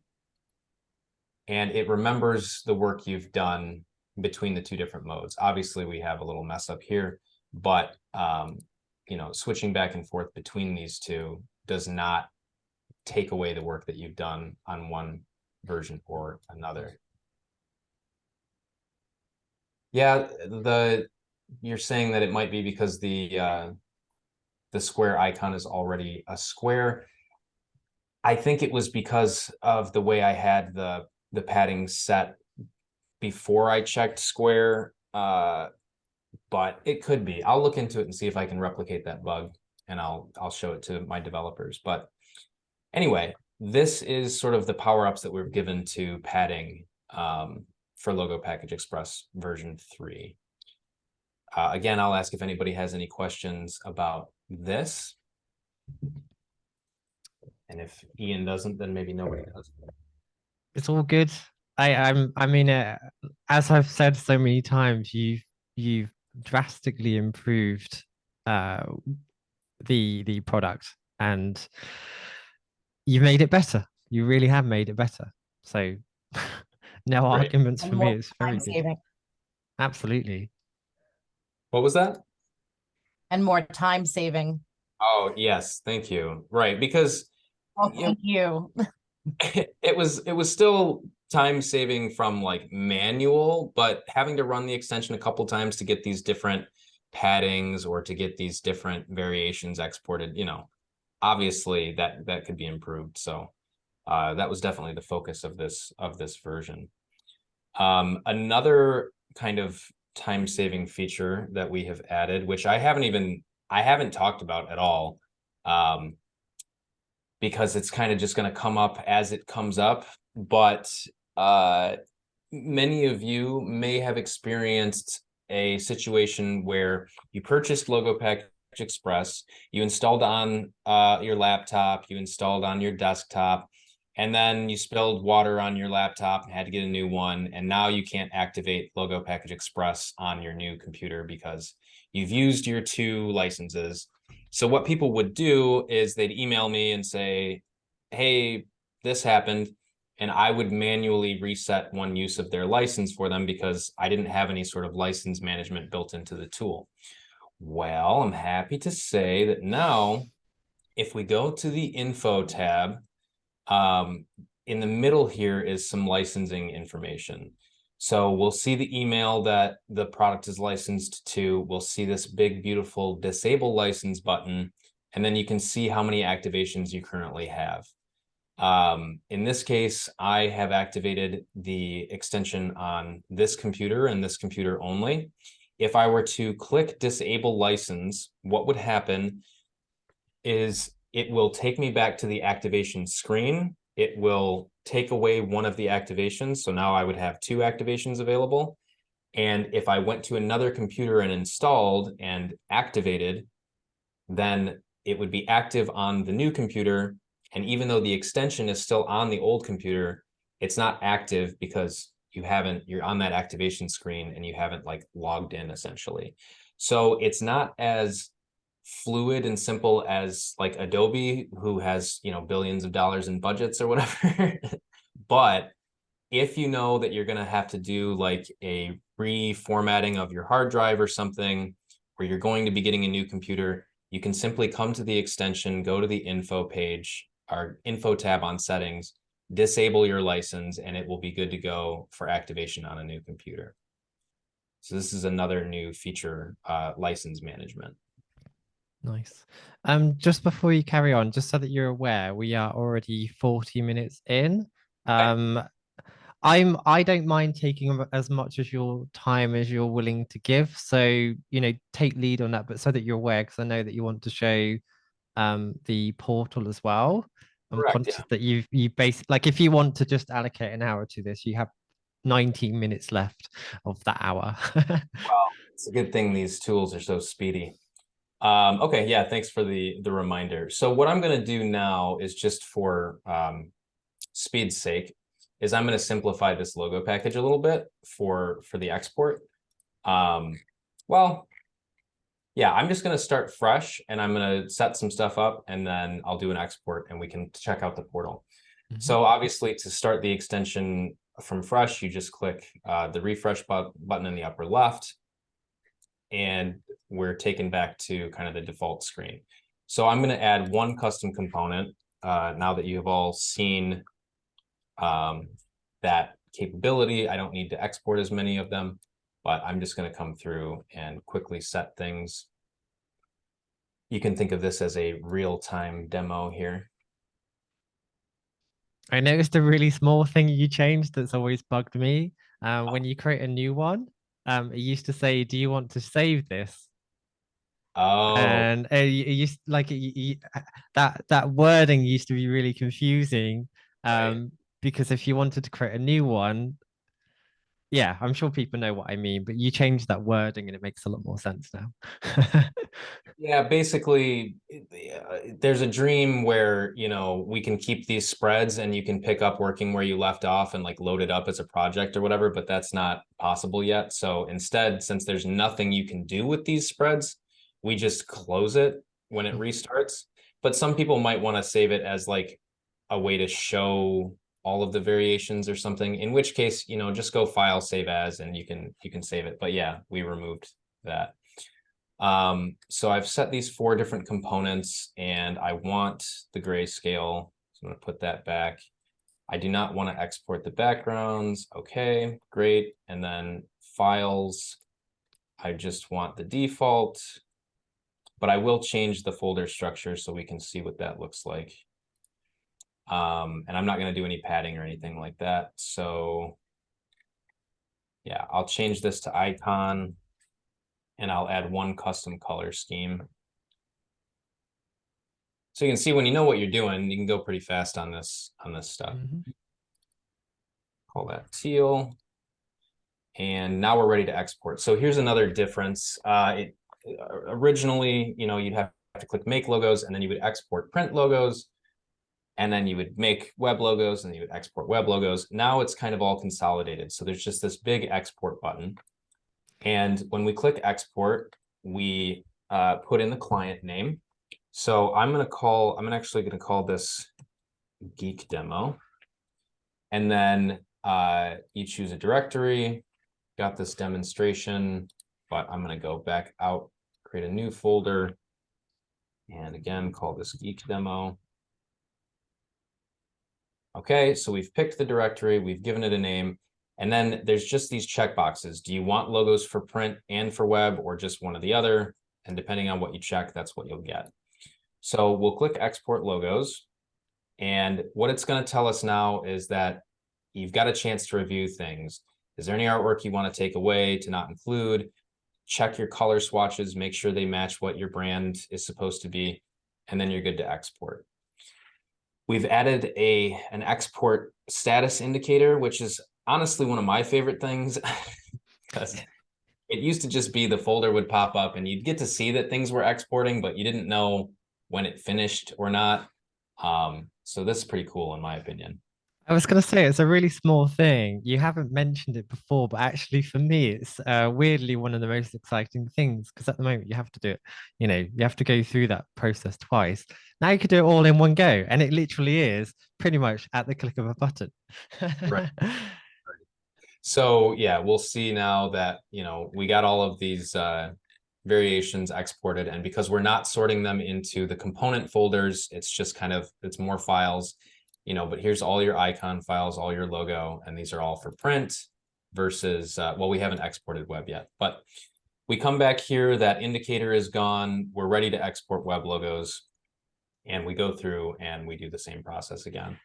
And it remembers the work you've done between the two different modes. Obviously, we have a little mess up here, but you know, switching back and forth between these two does not take away the work that you've done on one version or another. Yeah, you're saying that it might be because the square icon is already a square. I think it was because of the way I had the padding set before I checked square, but it could be. I'll look into it and see if I can replicate that bug, and I'll show it to my developers. But anyway, this is sort of the power-ups that we're given to padding for Logo Package Express version 3. Again, I'll ask if anybody has any questions about this. And if Ian doesn't, then maybe nobody does. It's all good. I mean, as I've said so many times, you've drastically improved the product, and you've made it better. You really have made it better. So no Great. arguments And for more me. It's very time good. saving. Absolutely. What was that? And more time saving. Oh, yes, thank you. Right, because Oh, you know, thank you. it was still time saving from like manual, but having to run the extension a couple times to get these different paddings or to get these different variations exported, you know, obviously that could be improved. So that was definitely the focus of this version. Another kind of time-saving feature that we have added, which I haven't talked about at all, because it's kind of just going to come up as it comes up. But many of you may have experienced a situation where you purchased Logo Package Express, you installed on your laptop, you installed on your desktop, and then you spilled water on your laptop and had to get a new one. And now you can't activate Logo Package Express on your new computer because you've used your 2 licenses. So what people would do is they'd email me and say, hey, this happened. And I would manually reset one use of their license for them because I didn't have any sort of license management built into the tool. Well, I'm happy to say that now, if we go to the info tab, in the middle here is some licensing information. So we'll see the email that the product is licensed to. We'll see this big, beautiful disable license button, and then you can see how many activations you currently have. In this case, I have activated the extension on this computer and this computer only. If I were to click disable license, what would happen is it will take me back to the activation screen. It will take away one of the activations. So now I would have 2 activations available. And if I went to another computer and installed and activated, then it would be active on the new computer. And even though the extension is still on the old computer, it's not active because you're on that activation screen and you haven't like logged in essentially. So it's not as fluid and simple as like Adobe, who has, you know, billions of dollars in budgets or whatever. But if you know that you're going to have to do like a reformatting of your hard drive or something, or you're going to be getting a new computer, you can simply come to the extension, go to the info page, our info tab on settings, disable your license, and it will be good to go for activation on a new computer. So this is another new feature, license management. Nice. Just before you carry on, just so that you're aware, we are already 40 minutes in. I don't mind taking as much as your time as you're willing to give. So, you know, take lead on that, but so that you're aware, because I know that you want to show the portal as well. I'm Correct, conscious yeah. that you basically, like, if you want to just allocate an hour to this, you have 19 minutes left of that hour. Well, it's a good thing these tools are so speedy. Okay, yeah, thanks for the reminder. So what I'm going to do now is just for speed's sake, is I'm going to simplify this logo package a little bit for the export. Well, yeah, I'm just going to start fresh and I'm going to set some stuff up and then I'll do an export and we can check out the portal. So obviously to start the extension from fresh, you just click the refresh button in the upper left and we're taken back to kind of the default screen. So I'm going to add one custom component now that you have all seen that capability. I don't need to export as many of them, but I'm just going to come through and quickly set things. You can think of this as a real-time demo here. I noticed a really small thing you changed that's always bugged me. When you create a new one, it used to say, "Do you want to save this?" Oh, And it used like that wording used to be really confusing. right. Because if you wanted to create a new one, yeah, I'm sure people know what I mean, but you change that wording and it makes a lot more sense now. Yeah, basically, there's a dream where, we can keep these spreads and you can pick up working where you left off and like load it up as a project or whatever, but that's not possible yet. So instead, since there's nothing you can do with these spreads, we just close it when it restarts. But some people might want to save it as like a way to show all of the variations or something, in which case, just go file, save as, and you can save it. But yeah, we removed that. So I've set these 4 different components and I want the grayscale. So I'm going to put that back. I do not want to export the backgrounds. Okay, great. And then files, I just want the default, but I will change the folder structure so we can see what that looks like. And I'm not going to do any padding or anything like that. So yeah, I'll change this to icon. And I'll add one custom color scheme. So you can see when you know what you're doing, you can go pretty fast on this stuff. Call that teal. And now we're ready to export. So here's another difference. Originally, you'd have to click make logos and then you would export print logos. And then you would make web logos and you would export web logos. Now it's kind of all consolidated. So there's just this big export button. And when we click export, we put in the client name. So I'm actually going to call this Geek demo. And then you choose a directory, got this demonstration, but I'm going to go back out, create a new folder. And again, call this Geek demo. Okay, so we've picked the directory, we've given it a name. And then there's just these checkboxes. Do you want logos for print and for web or just one or the other? And depending on what you check, that's what you'll get. So we'll click export logos. And what it's going to tell us now is that you've got a chance to review things. Is there any artwork you want to take away, to not include? Check your color swatches, make sure they match what your brand is supposed to be, and then you're good to export. We've added an export status indicator, which is honestly one of my favorite things because it used to just be the folder would pop up and you'd get to see that things were exporting, but you didn't know when it finished or not. So this is pretty cool in my opinion. I was going to say it's a really small thing. You haven't mentioned it before, but actually for me, it's weirdly one of the most exciting things because at the moment you have to do it, you have to go through that process twice. Now you could do it all in one go, and it literally is pretty much at the click of a button. Right. So yeah, we'll see now that, we got all of these variations exported, and because we're not sorting them into the component folders, it's just it's more files. But here's all your icon files, all your logo, and these are all for print versus, well, we haven't exported web yet, but we come back here, that indicator is gone. We're ready to export web logos and we go through and we do the same process again.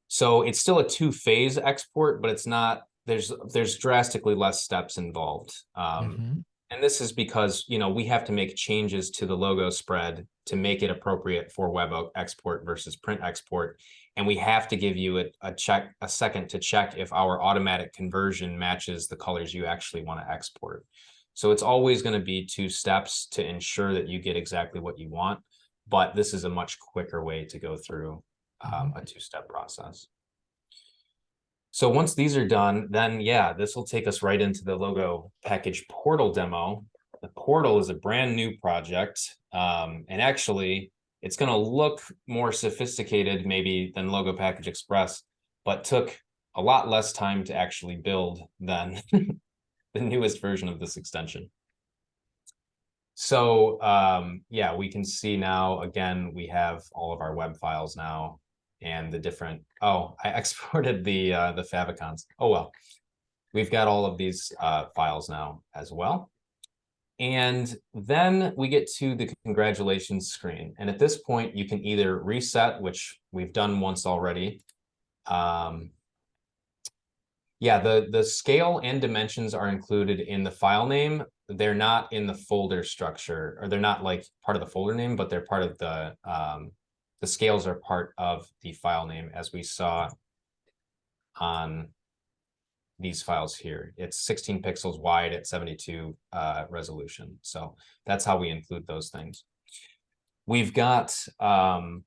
So it's still a 2-phase export, but it's not, there's drastically less steps involved. And this is because, we have to make changes to the logo spread to make it appropriate for web export versus print export. And we have to give you a second to check if our automatic conversion matches the colors you actually want to export. So it's always going to be 2 steps to ensure that you get exactly what you want. But this is a much quicker way to go through a 2-step process. So once these are done, then yeah, this will take us right into the logo package portal demo. The portal is a brand new project. And actually, it's going to look more sophisticated maybe than Logo Package Express, but took a lot less time to actually build than the newest version of this extension. So yeah, we can see now, again, we have all of our web files now and the different, I exported the favicons. Oh, well, we've got all of these files now as well. And then we get to the congratulations screen. And at this point, you can either reset, which we've done once already. Yeah, the scale and dimensions are included in the file name. They're not in the folder structure, or they're not like part of the folder name, but they're part of the scales are part of the file name, as we saw on these files here. It's 16 pixels wide at 72 resolution. So that's how we include those things. We've got the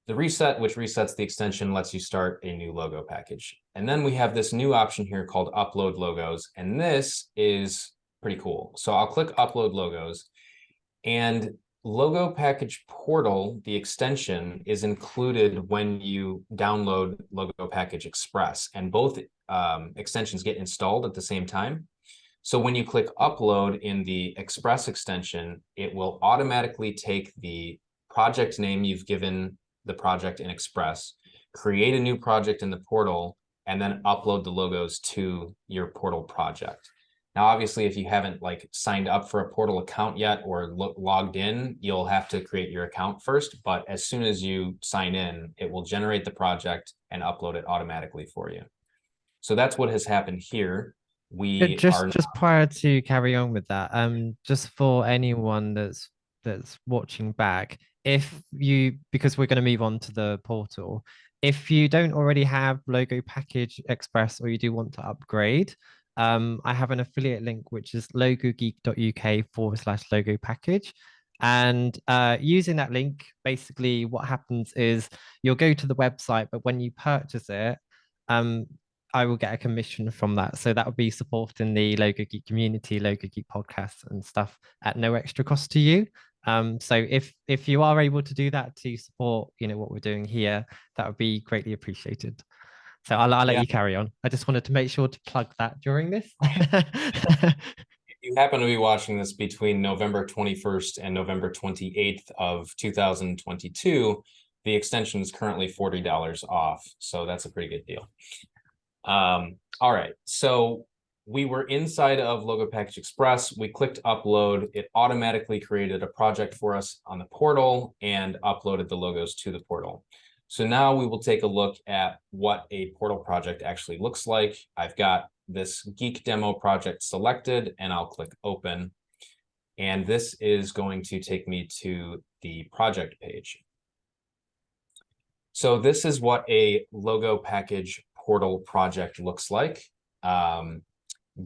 reset, which resets the extension, lets you start a new logo package. And then we have this new option here called upload logos. And this is pretty cool. So I'll click upload logos, and Logo Package Portal, the extension, is included when you download Logo Package Express, and both extensions get installed at the same time. So when you click upload in the Express extension, it will automatically take the project name you've given the project in Express, create a new project in the portal, and then upload the logos to your portal project. Now, obviously, if you haven't signed up for a portal account yet or logged in, you'll have to create your account first. But as soon as you sign in, it will generate the project and upload it automatically for you. So that's what has happened here. We just prior to carry on with that, just for anyone that's watching back, because we're going to move on to the portal, if you don't already have Logo Package Express or you do want to upgrade, I have an affiliate link, which is logogeek.uk/logo package. And using that link, basically what happens is you'll go to the website, but when you purchase it, I will get a commission from that. So that would be supporting the Logo Geek community, Logo Geek podcasts and stuff at no extra cost to you. So if you are able to do that to support, what we're doing here, that would be greatly appreciated. So I'll let you carry on. I just wanted to make sure to plug that during this. If you happen to be watching this between November 21st and November 28th of 2022, the extension is currently $40 off. So that's a pretty good deal. All right. So we were inside of Logo Package Express. We clicked upload. It automatically created a project for us on the portal and uploaded the logos to the portal. So now we will take a look at what a portal project actually looks like. I've got this Geek demo project selected, and I'll click open. And this is going to take me to the project page. So this is what a Logo Package Portal project looks like.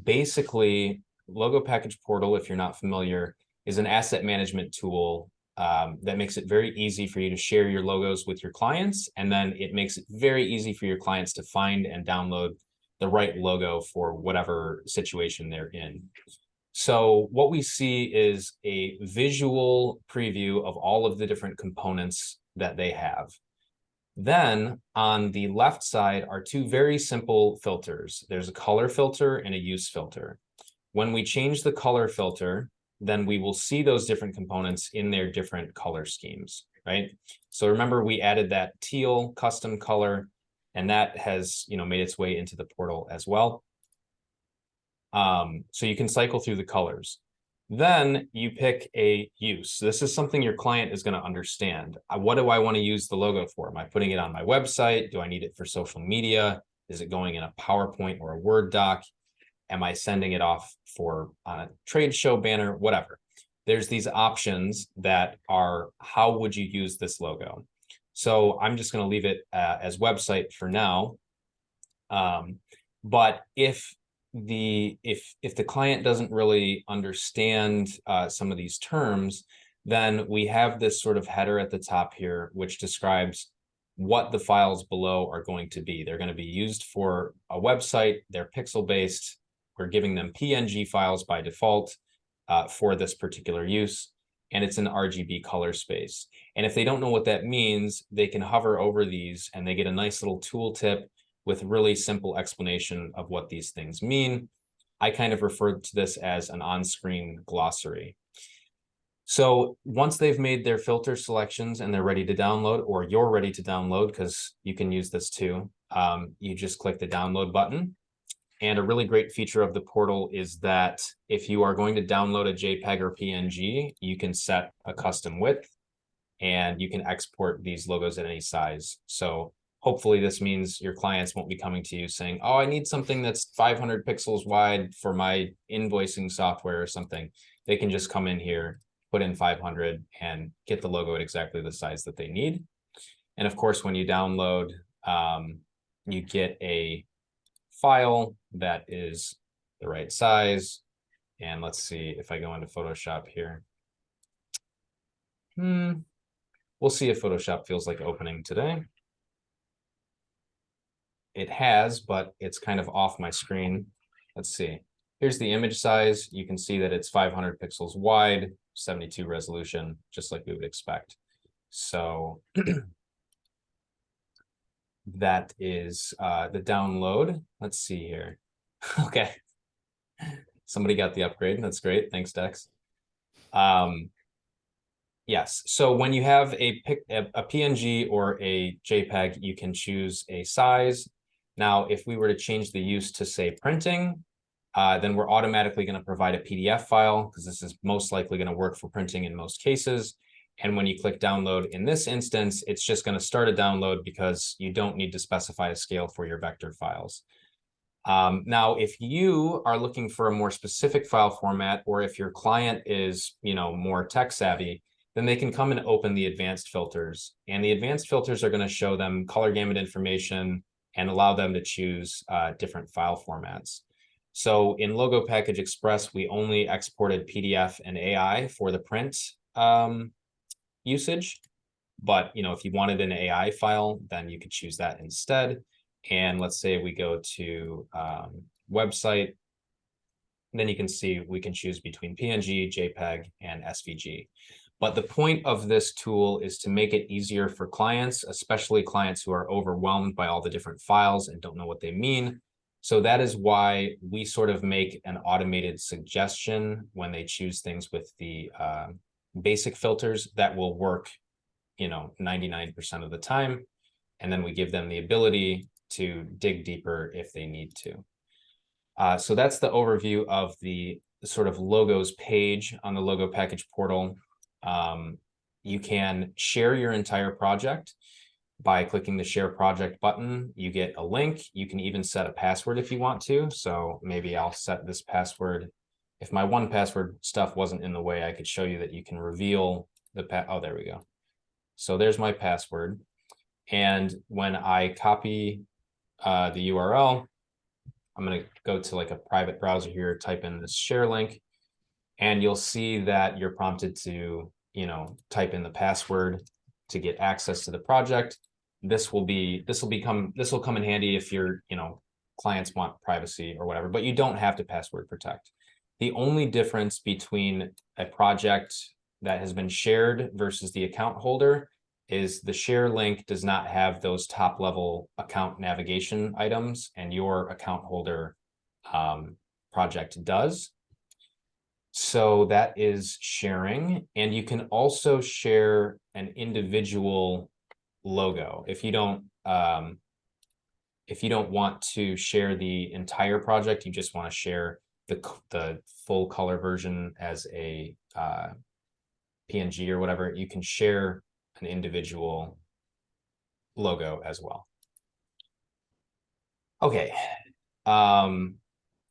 Basically, Logo Package Portal, if you're not familiar, is an asset management tool that makes it very easy for you to share your logos with your clients. And then it makes it very easy for your clients to find and download the right logo for whatever situation they're in. So what we see is a visual preview of all of the different components that they have. Then on the left side are 2 very simple filters. There's a color filter and a use filter. When we change the color filter, then we will see those different components in their different color schemes, right? So remember, we added that teal custom color, and that has made its way into the portal as well. So you can cycle through the colors. Then you pick a use. This is something your client is going to understand. What do I want to use the logo for? Am I putting it on my website? Do I need it for social media? Is it going in a PowerPoint or a Word doc? Am I sending it off for on a trade show banner, whatever? There's these options that are, how would you use this logo? So I'm just going to leave it as website for now. But if the client doesn't really understand some of these terms, then we have this sort of header at the top here, which describes what the files below are going to be. They're going to be used for a website. They're pixel based. We're giving them PNG files by default for this particular use, and it's an RGB color space. And if they don't know what that means, they can hover over these and they get a nice little tooltip with really simple explanation of what these things mean. I kind of refer to this as an on-screen glossary. So once they've made their filter selections and they're ready to download, or you're ready to download, because you can use this too, you just click the download button. And a really great feature of the portal is that if you are going to download a JPEG or PNG, you can set a custom width and you can export these logos at any size. So hopefully this means your clients won't be coming to you saying, oh, I need something that's 500 pixels wide for my invoicing software or something. They can just come in here, put in 500 and get the logo at exactly the size that they need. And of course, when you download, you get a file that is the right size. And let's see if I go into Photoshop here. We'll see if Photoshop feels like opening today. It has, but it's kind of off my screen. Let's see. Here's the image size. You can see that it's 500 pixels wide, 72 resolution, just like we would expect. So that is the download. Let's see here. Okay. Somebody got the upgrade. That's great. Thanks, Dex. Yes. So when you have a PNG or a JPEG, you can choose a size. Now, if we were to change the use to say printing, then we're automatically going to provide a PDF file because this is most likely going to work for printing in most cases. And when you click download in this instance, it's just going to start a download because you don't need to specify a scale for your vector files. Now, if you are looking for a more specific file format, or if your client is, more tech savvy, then they can come and open the advanced filters. And the advanced filters are going to show them color gamut information and allow them to choose different file formats. So in Logo Package Express, we only exported PDF and AI for the print usage. But, if you wanted an AI file, then you could choose that instead. And let's say we go to website, then you can see we can choose between PNG, JPEG, and SVG. But the point of this tool is to make it easier for clients, especially clients who are overwhelmed by all the different files and don't know what they mean. So that is why we sort of make an automated suggestion when they choose things with the basic filters that will work, 99% of the time. And then we give them the ability to dig deeper if they need to. So that's the overview of the sort of logos page on the Logo Package portal. You can share your entire project by clicking the share project button. You get a link. You can even set a password if you want to. So maybe I'll set this password. If my 1Password stuff wasn't in the way, I could show you that you can reveal the oh, there we go. So there's my password. And when I copy the URL, I'm going to go to like a private browser here, type in this share link, and you'll see that you're prompted to, type in the password to get access to the project. This will come in handy if your, clients want privacy or whatever, but you don't have to password protect. The only difference between a project that has been shared versus the account holder is the share link does not have those top level account navigation items, and your account holder project does. So that is sharing. And you can also share an individual logo. If you don't want to share the entire project, you just want to share the full color version as a PNG or whatever, you can share an individual logo as well. Okay.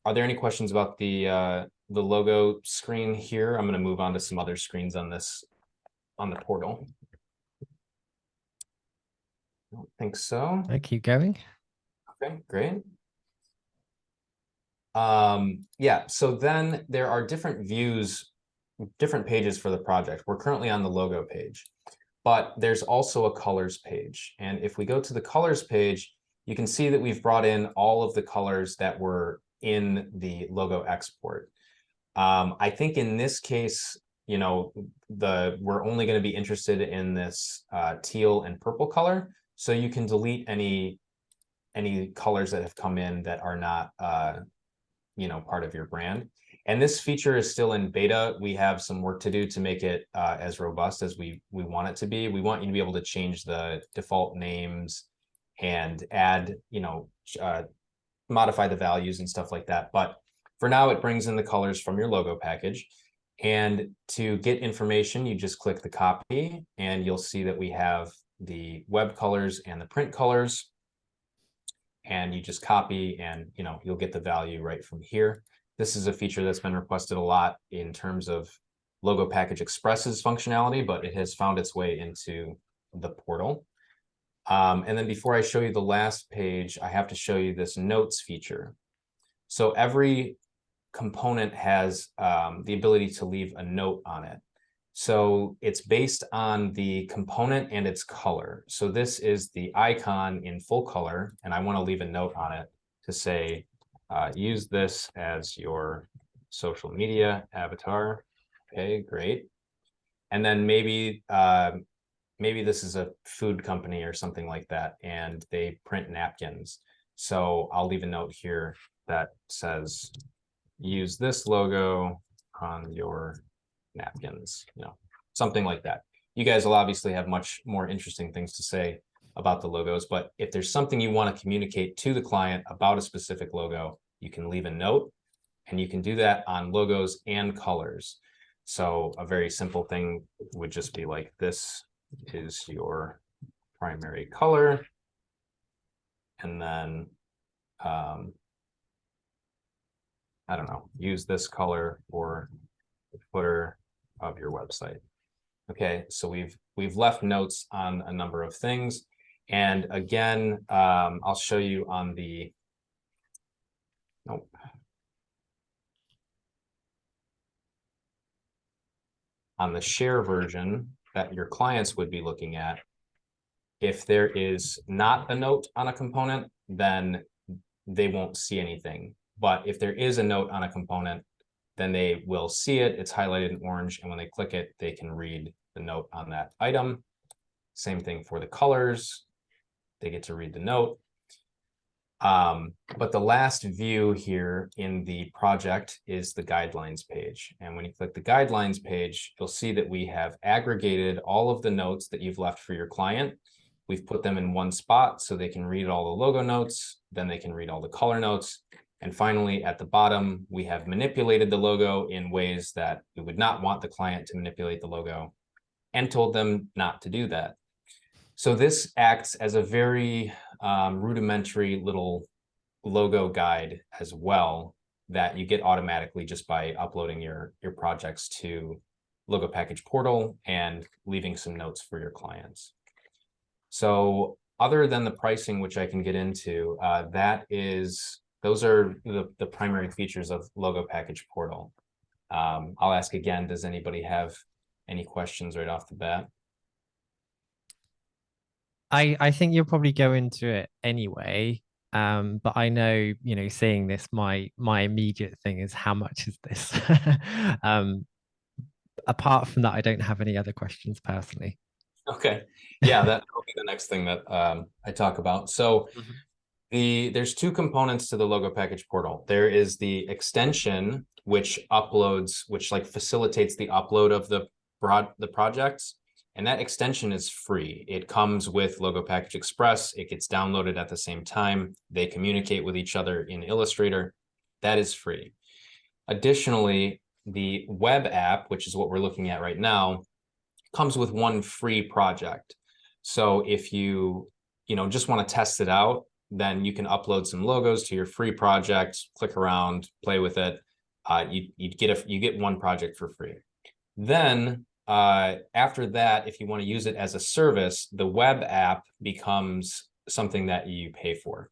are there any questions about the logo screen here? I'm going to move on to some other screens on the portal. I don't think so. I keep going. Okay, great. Yeah, so then there are different views, different pages for the project. We're currently on the logo page, but there's also a colors page. And if we go to the colors page, you can see that we've brought in all of the colors that were in the logo export. I think in this case, you know, we're only going to be interested in this teal and purple color. So you can delete any colors that have come in that are not you know, part of your brand. And this feature is still in beta. We have some work to do to make it as robust as we want it to be. We want you to be able to change the default names and add, you know, modify the values and stuff like that. But for now, it brings in the colors from your logo package. And to get information, you just click the copy and you'll see that we have the web colors and the print colors. And you just copy and, you know, you'll get the value right from here. This is a feature that's been requested a lot in terms of Logo Package Express's functionality, but it has found its way into the portal. And then before I show you the last page, I have to show you this notes feature. So every component has the ability to leave a note on it. So it's based on the component and its color. So this is the icon in full color, and I want to leave a note on it to say, use this as your social media avatar. Okay, great. And then maybe this is a food company or something like that, and they print napkins. So I'll leave a note here that says, use this logo on your napkins, you know, something like that. You guys will obviously have much more interesting things to say about the logos, but if there's something you want to communicate to the client about a specific logo, you can leave a note, and you can do that on logos and colors. So a very simple thing would just be like, this is your primary color, and then I don't know, use this color for the footer of your website. Okay, so we've left notes on a number of things. And again, I'll show you on the, nope. On the share version that your clients would be looking at, if there is not a note on a component, then they won't see anything. But if there is a note on a component, then they will see it. It's highlighted in orange, and when they click it, they can read the note on that item. Same thing for the colors. They get to read the note. But the last view here in the project is the guidelines page. And when you click the guidelines page, you'll see that we have aggregated all of the notes that you've left for your client. We've put them in one spot so they can read all the logo notes, then they can read all the color notes. And finally, at the bottom, we have manipulated the logo in ways that we would not want the client to manipulate the logo, and told them not to do that. So this acts as a very rudimentary little logo guide as well that you get automatically just by uploading your projects to Logo Package Portal and leaving some notes for your clients. So other than the pricing, which I can get into, those are the primary features of Logo Package Portal. I'll ask again, does anybody have any questions right off the bat? I think you'll probably go into it anyway. But I know, you know, seeing this, my immediate thing is, how much is this? Apart from that, I don't have any other questions personally. Okay. Yeah, that will be the next thing that I talk about. So there's two components to the Logo Package Portal. There is the extension, which like facilitates the upload of the projects. And that extension is free. It comes with Logo Package Express. It gets downloaded at the same time. They communicate with each other in Illustrator. That is free. Additionally, the web app, which is what we're looking at right now, comes with one free project. So if you just want to test it out, then you can upload some logos to your free project, click around, play with it. You get one project for free. Then after that, if you want to use it as a service, the web app becomes something that you pay for.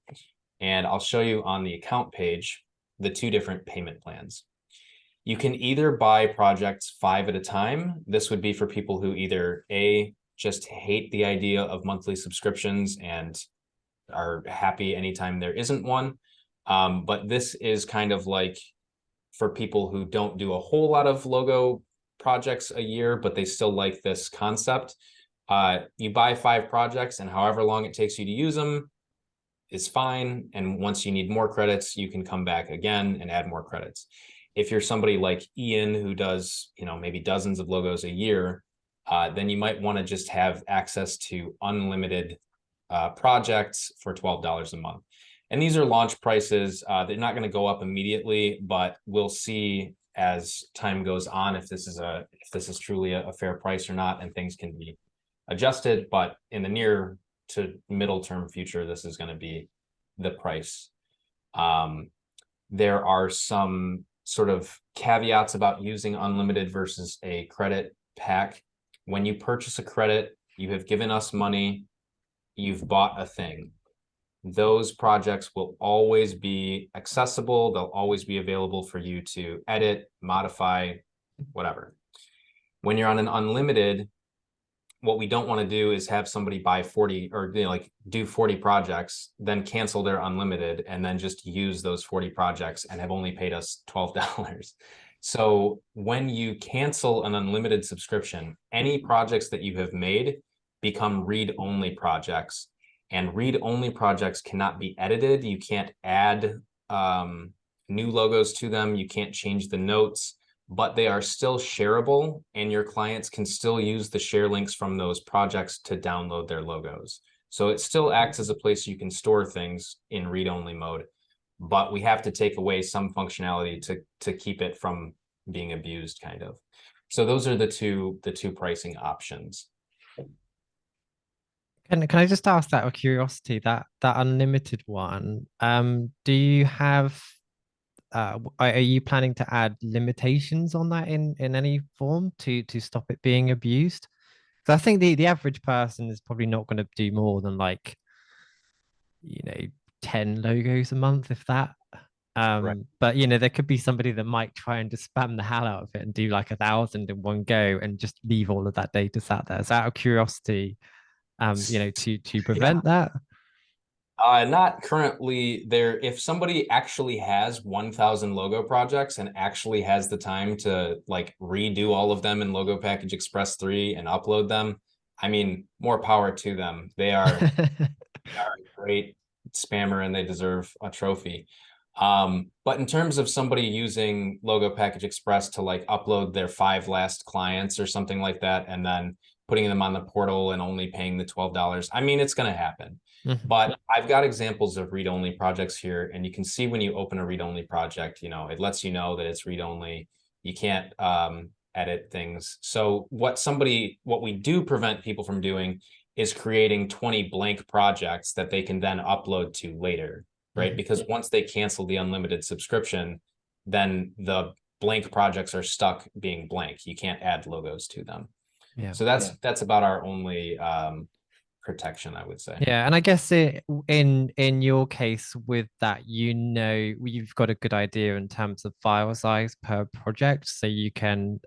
And I'll show you on the account page the two different payment plans. You can either buy projects 5 at a time. This would be for people who either just hate the idea of monthly subscriptions and are happy anytime there isn't one. But this is kind of like for people who don't do a whole lot of logo projects a year, but they still like this concept. You buy 5 projects, and however long it takes you to use them is fine. And once you need more credits, you can come back again and add more credits. If you're somebody like Ian who does, maybe dozens of logos a year, then you might want to just have access to unlimited projects for $12 a month. And these are launch prices. They're not going to go up immediately, but we'll see as time goes on if this is truly a fair price or not, and things can be adjusted. But in the near to middle term future, this is going to be the price. There are some sort of caveats about using unlimited versus a credit pack. When you purchase a credit, you have given us money, you've bought a thing. Those projects will always be accessible. They'll always be available for you to edit, modify, whatever. When you're on an unlimited, what we don't want to do is have somebody buy 40 or do 40 projects, then cancel their unlimited, and then just use those 40 projects and have only paid us $12. So when you cancel an unlimited subscription, any projects that you have made become read-only projects, and read-only projects cannot be edited. You can't add new logos to them. You can't change the notes, but they are still shareable, and your clients can still use the share links from those projects to download their logos. So it still acts as a place you can store things in read-only mode, but we have to take away some functionality to keep it from being abused, kind of. So those are the two pricing options. Can I just ask that out of curiosity, that unlimited one, do you have are you planning to add limitations on that in any form to stop it being abused? Because I think the average person is probably not going to do more than 10 logos a month, if that. Right. But there could be somebody that might try and just spam the hell out of it and do 1,000 in one go and just leave all of that data sat there. So out of curiosity, to prevent that. Not currently there. If somebody actually has 1,000 logo projects and actually has the time to redo all of them in Logo Package Express 3 and upload them, I mean, more power to them. They are a great spammer and they deserve a trophy. But in terms of somebody using Logo Package Express to upload their 5 last clients or something like that, and then putting them on the portal and only paying the $12, I mean, it's going to happen. But I've got examples of read-only projects here, and you can see when you open a read-only project, it lets you know that it's read-only. You can't edit things. So what we do prevent people from doing is creating 20 blank projects that they can then upload to later, right? Because once they cancel the unlimited subscription, then the blank projects are stuck being blank. You can't add logos to them. Yeah. So that's about our only protection, I would say. Yeah, and I guess in your case with that, you've got a good idea in terms of file size per project, so you can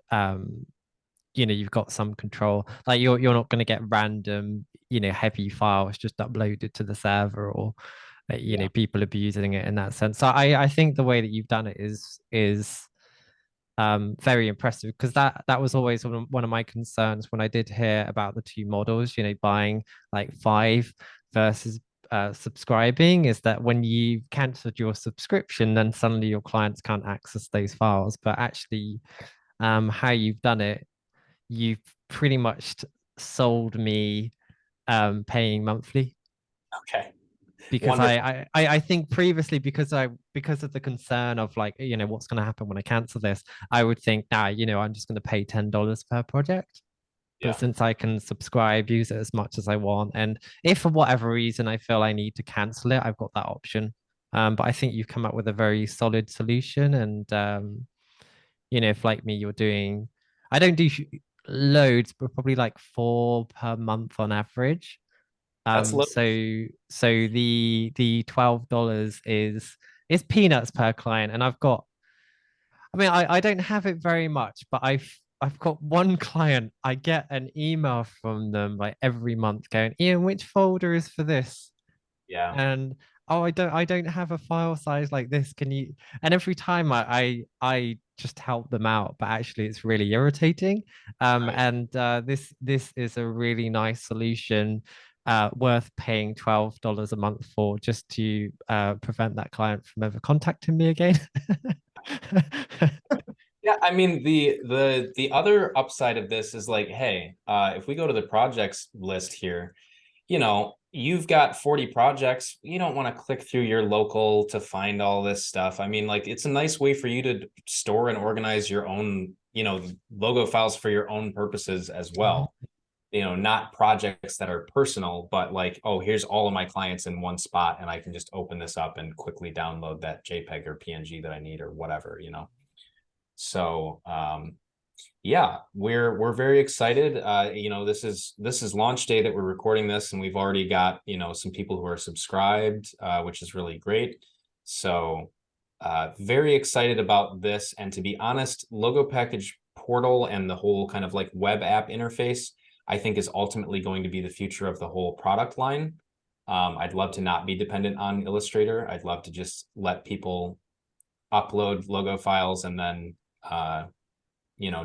you've got some control. You're not going to get random heavy files just uploaded to the server, or people abusing it in that sense. So I think the way that you've done it is very impressive, because that was always one of my concerns when I did hear about the two models, buying 5 versus subscribing, is that when you cancelled your subscription, then suddenly your clients can't access those files. But actually, how you've done it, you've pretty much sold me paying monthly. Okay. Because I think previously, because of the concern of what's going to happen when I cancel this, I would think, I'm just going to pay $10 per project. but Yeah. since I can subscribe, use it as much as I want, and if for whatever reason I feel I need to cancel it, I've got that option. But I think you've come up with a very solid solution, and if like me, you're doing, I don't do loads, but probably like 4 per month on average. That's low. So the $12 is peanuts per client, and I mean, I don't have it very much, but I've got one client. I get an email from them like every month going, Ian, which folder is for this? Yeah. And oh, I don't have a file size like this. Can you? And every time I just help them out, but actually it's really irritating. Right. And this is a really nice solution, worth paying $12 a month for, just to prevent that client from ever contacting me again. Yeah, I mean the other upside of this is like, hey, if we go to the projects list here, you've got 40 projects. You don't want to click through your local to find all this stuff. I mean, like, it's a nice way for you to store and organize your own, logo files for your own purposes as well. Not projects that are personal, but like, oh, here's all of my clients in one spot, and I can just open this up and quickly download that JPEG or PNG that I need or whatever. So yeah, we're very excited. This is launch day that we're recording this, and we've already got some people who are subscribed, which is really great. So very excited about this. And to be honest, Logo Package Portal and the whole kind of like web app interface, I think, is ultimately going to be the future of the whole product line. I'd love to not be dependent on Illustrator. I'd love to just let people upload logo files and then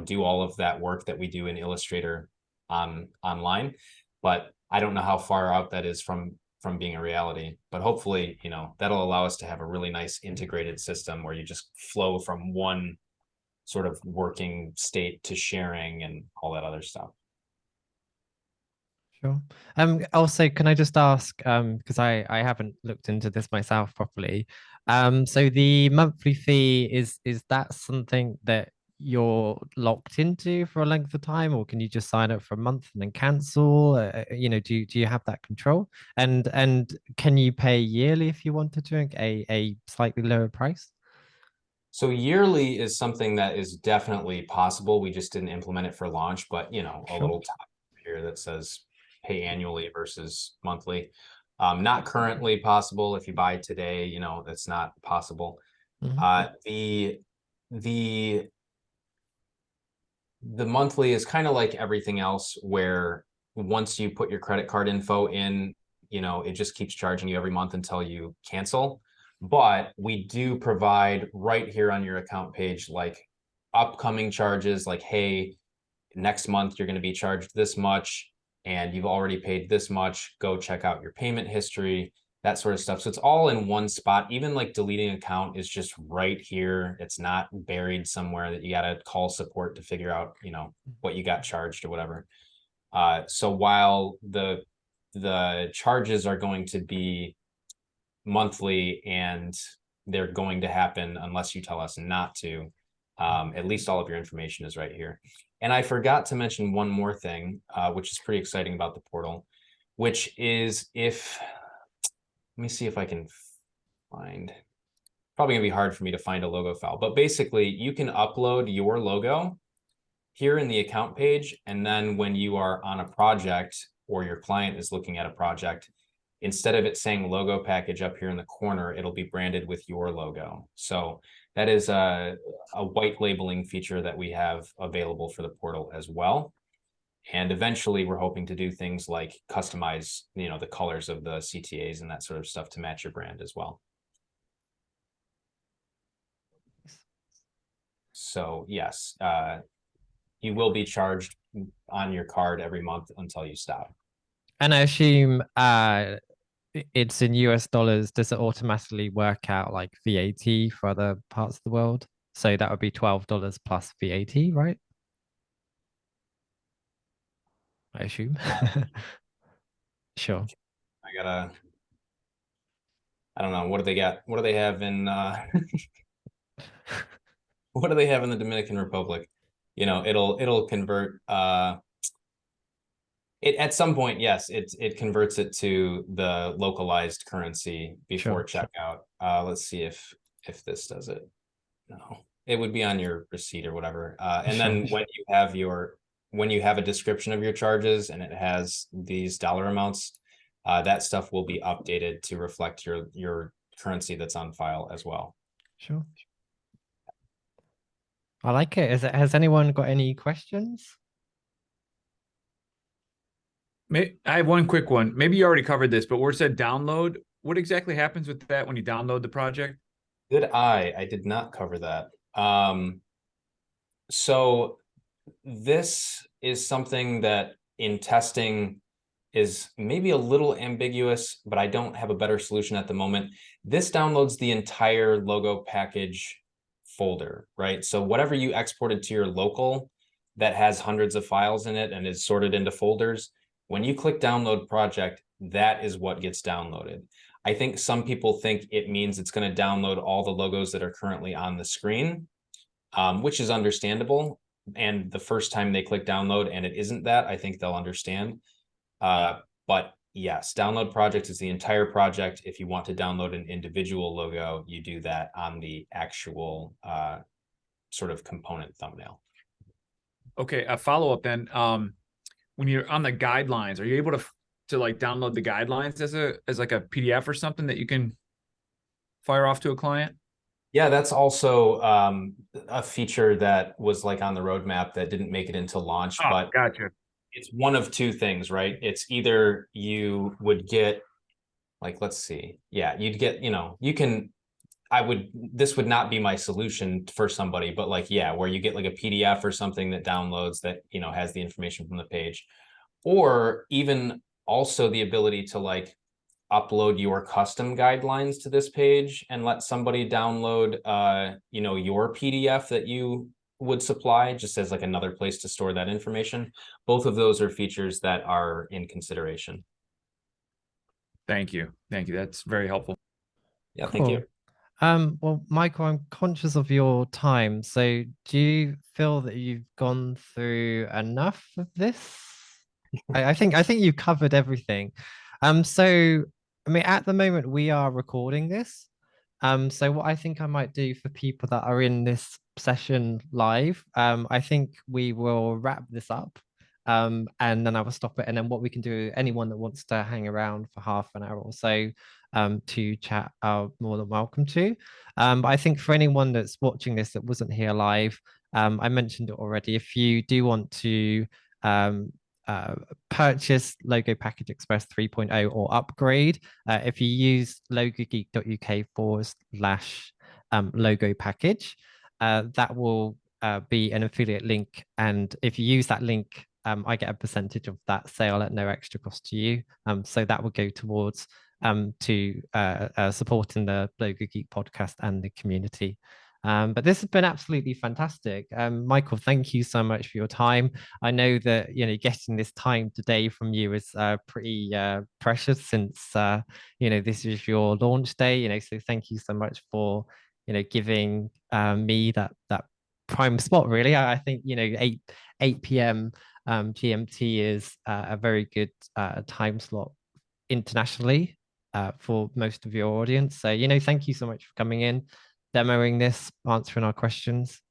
do all of that work that we do in Illustrator online. But I don't know how far out that is from being a reality, but hopefully, that'll allow us to have a really nice integrated system where you just flow from one sort of working state to sharing and all that other stuff. Sure. Also, can I just ask, because I haven't looked into this myself properly. So the monthly fee, is that something that you're locked into for a length of time, or can you just sign up for a month and then cancel? Do you have that control? And can you pay yearly if you wanted to, a slightly lower price? So yearly is something that is definitely possible. We just didn't implement it for launch, but a Sure. little top here that says pay annually versus monthly. Not currently possible. If you buy today, that's not possible. Mhm. The monthly is kind of like everything else, where once you put your credit card info in, it just keeps charging you every month until you cancel. But we do provide right here on your account page, like, upcoming charges, like, hey, next month you're going to be charged this much and you've already paid this much. Go check out your payment history, that sort of stuff. So it's all in one spot. Even like deleting an account is just right here. It's not buried somewhere that you got to call support to figure out, what you got charged or whatever. So while the charges are going to be monthly and they're going to happen unless you tell us not to, at least all of your information is right here. And I forgot to mention one more thing, which is pretty exciting about the portal, which is let me see if I can find, probably gonna be hard for me to find a logo file, but basically you can upload your logo here in the account page. And then when you are on a project or your client is looking at a project, instead of it saying logo package up here in the corner, it'll be branded with your logo. So that is a white labeling feature that we have available for the portal as well. And eventually we're hoping to do things like customize, the colors of the CTAs and that sort of stuff to match your brand as well. So yes, you will be charged on your card every month until you stop. And I assume it's in US dollars. Does it automatically work out like VAT for other parts of the world? So that would be $12 plus VAT, right? I assume. Sure. I don't know, what do they got? What do they have in what do they have in the Dominican Republic? It'll convert It at some point, yes, it converts it to the localized currency before Sure. checkout. Let's see if this does it. No, it would be on your receipt or whatever. And Sure. then when you have a description of your charges and it has these dollar amounts, that stuff will be updated to reflect your currency that's on file as well. Sure. I like it. Has anyone got any questions? I have one quick one. Maybe you already covered this, but where it said download, what exactly happens with that when you download the project? I did not cover that. So this is something that in testing is maybe a little ambiguous, but I don't have a better solution at the moment. This downloads the entire logo package folder, right? So whatever you exported to your local that has hundreds of files in it and is sorted into folders, when you click download project, that is what gets downloaded. I think some people think it means it's going to download all the logos that are currently on the screen, which is understandable. And the first time they click download and it isn't that, I think they'll understand. But yes, download project is the entire project. If you want to download an individual logo, you do that on the actual sort of component thumbnail. Okay, a follow-up then. When you're on the guidelines, are you able to like download the guidelines as like a PDF or something that you can fire off to a client? Yeah, that's also a feature that was like on the roadmap that didn't make it into launch, but Gotcha. it's one of two things, right? It's either you would get, like, let's see. Yeah, you'd get, this would not be my solution for somebody, but like, yeah, where you get like a PDF or something that downloads that, has the information from the page, or even also the ability to like upload your custom guidelines to this page and let somebody download, your PDF that you would supply just as like another place to store that information. Both of those are features that are in consideration. Thank you. That's very helpful. Yeah, Thank you. Well, Michael, I'm conscious of your time. So do you feel that you've gone through enough of this? I think you covered everything. So I mean, at the moment we are recording this. So what I think I might do for people that are in this session live, I think we will wrap this up. And then I will stop it. And then what we can do, anyone that wants to hang around for half an hour or so to chat are more than welcome to. But I think for anyone that's watching this that wasn't here live, I mentioned it already. If you do want to um, purchase Logo Package Express 3.0 or upgrade, if you use logogeek.uk/logo package, that will be an affiliate link. And if you use that link, I get a percentage of that sale at no extra cost to you. So that will go towards supporting the Logo Geek podcast and the community. But this has been absolutely fantastic. Michael, thank you so much for your time. I know that getting this time today from you is pretty precious since this is your launch day. So thank you so much for giving me that prime spot. Really, I think 8 p.m. GMT is a very good time slot internationally for most of your audience. So thank you so much for coming in, demoing this, answering our questions.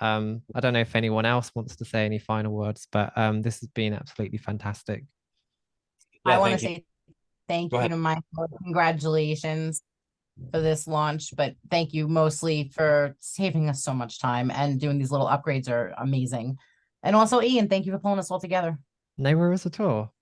I don't know if anyone else wants to say any final words, but this has been absolutely fantastic. I want to say thank you to Michael. Congratulations for this launch, but thank you mostly for saving us so much time, and doing these little upgrades are amazing. And also, Ian, thank you for pulling us all together. No worries at all.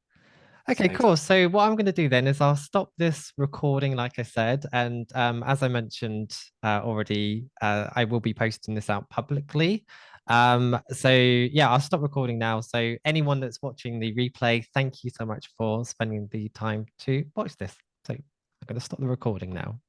Okay, cool. So what I'm going to do then is I'll stop this recording, like I said, and as I mentioned already, I will be posting this out publicly. So yeah, I'll stop recording now. So anyone that's watching the replay, thank you so much for spending the time to watch this. So I'm going to stop the recording now.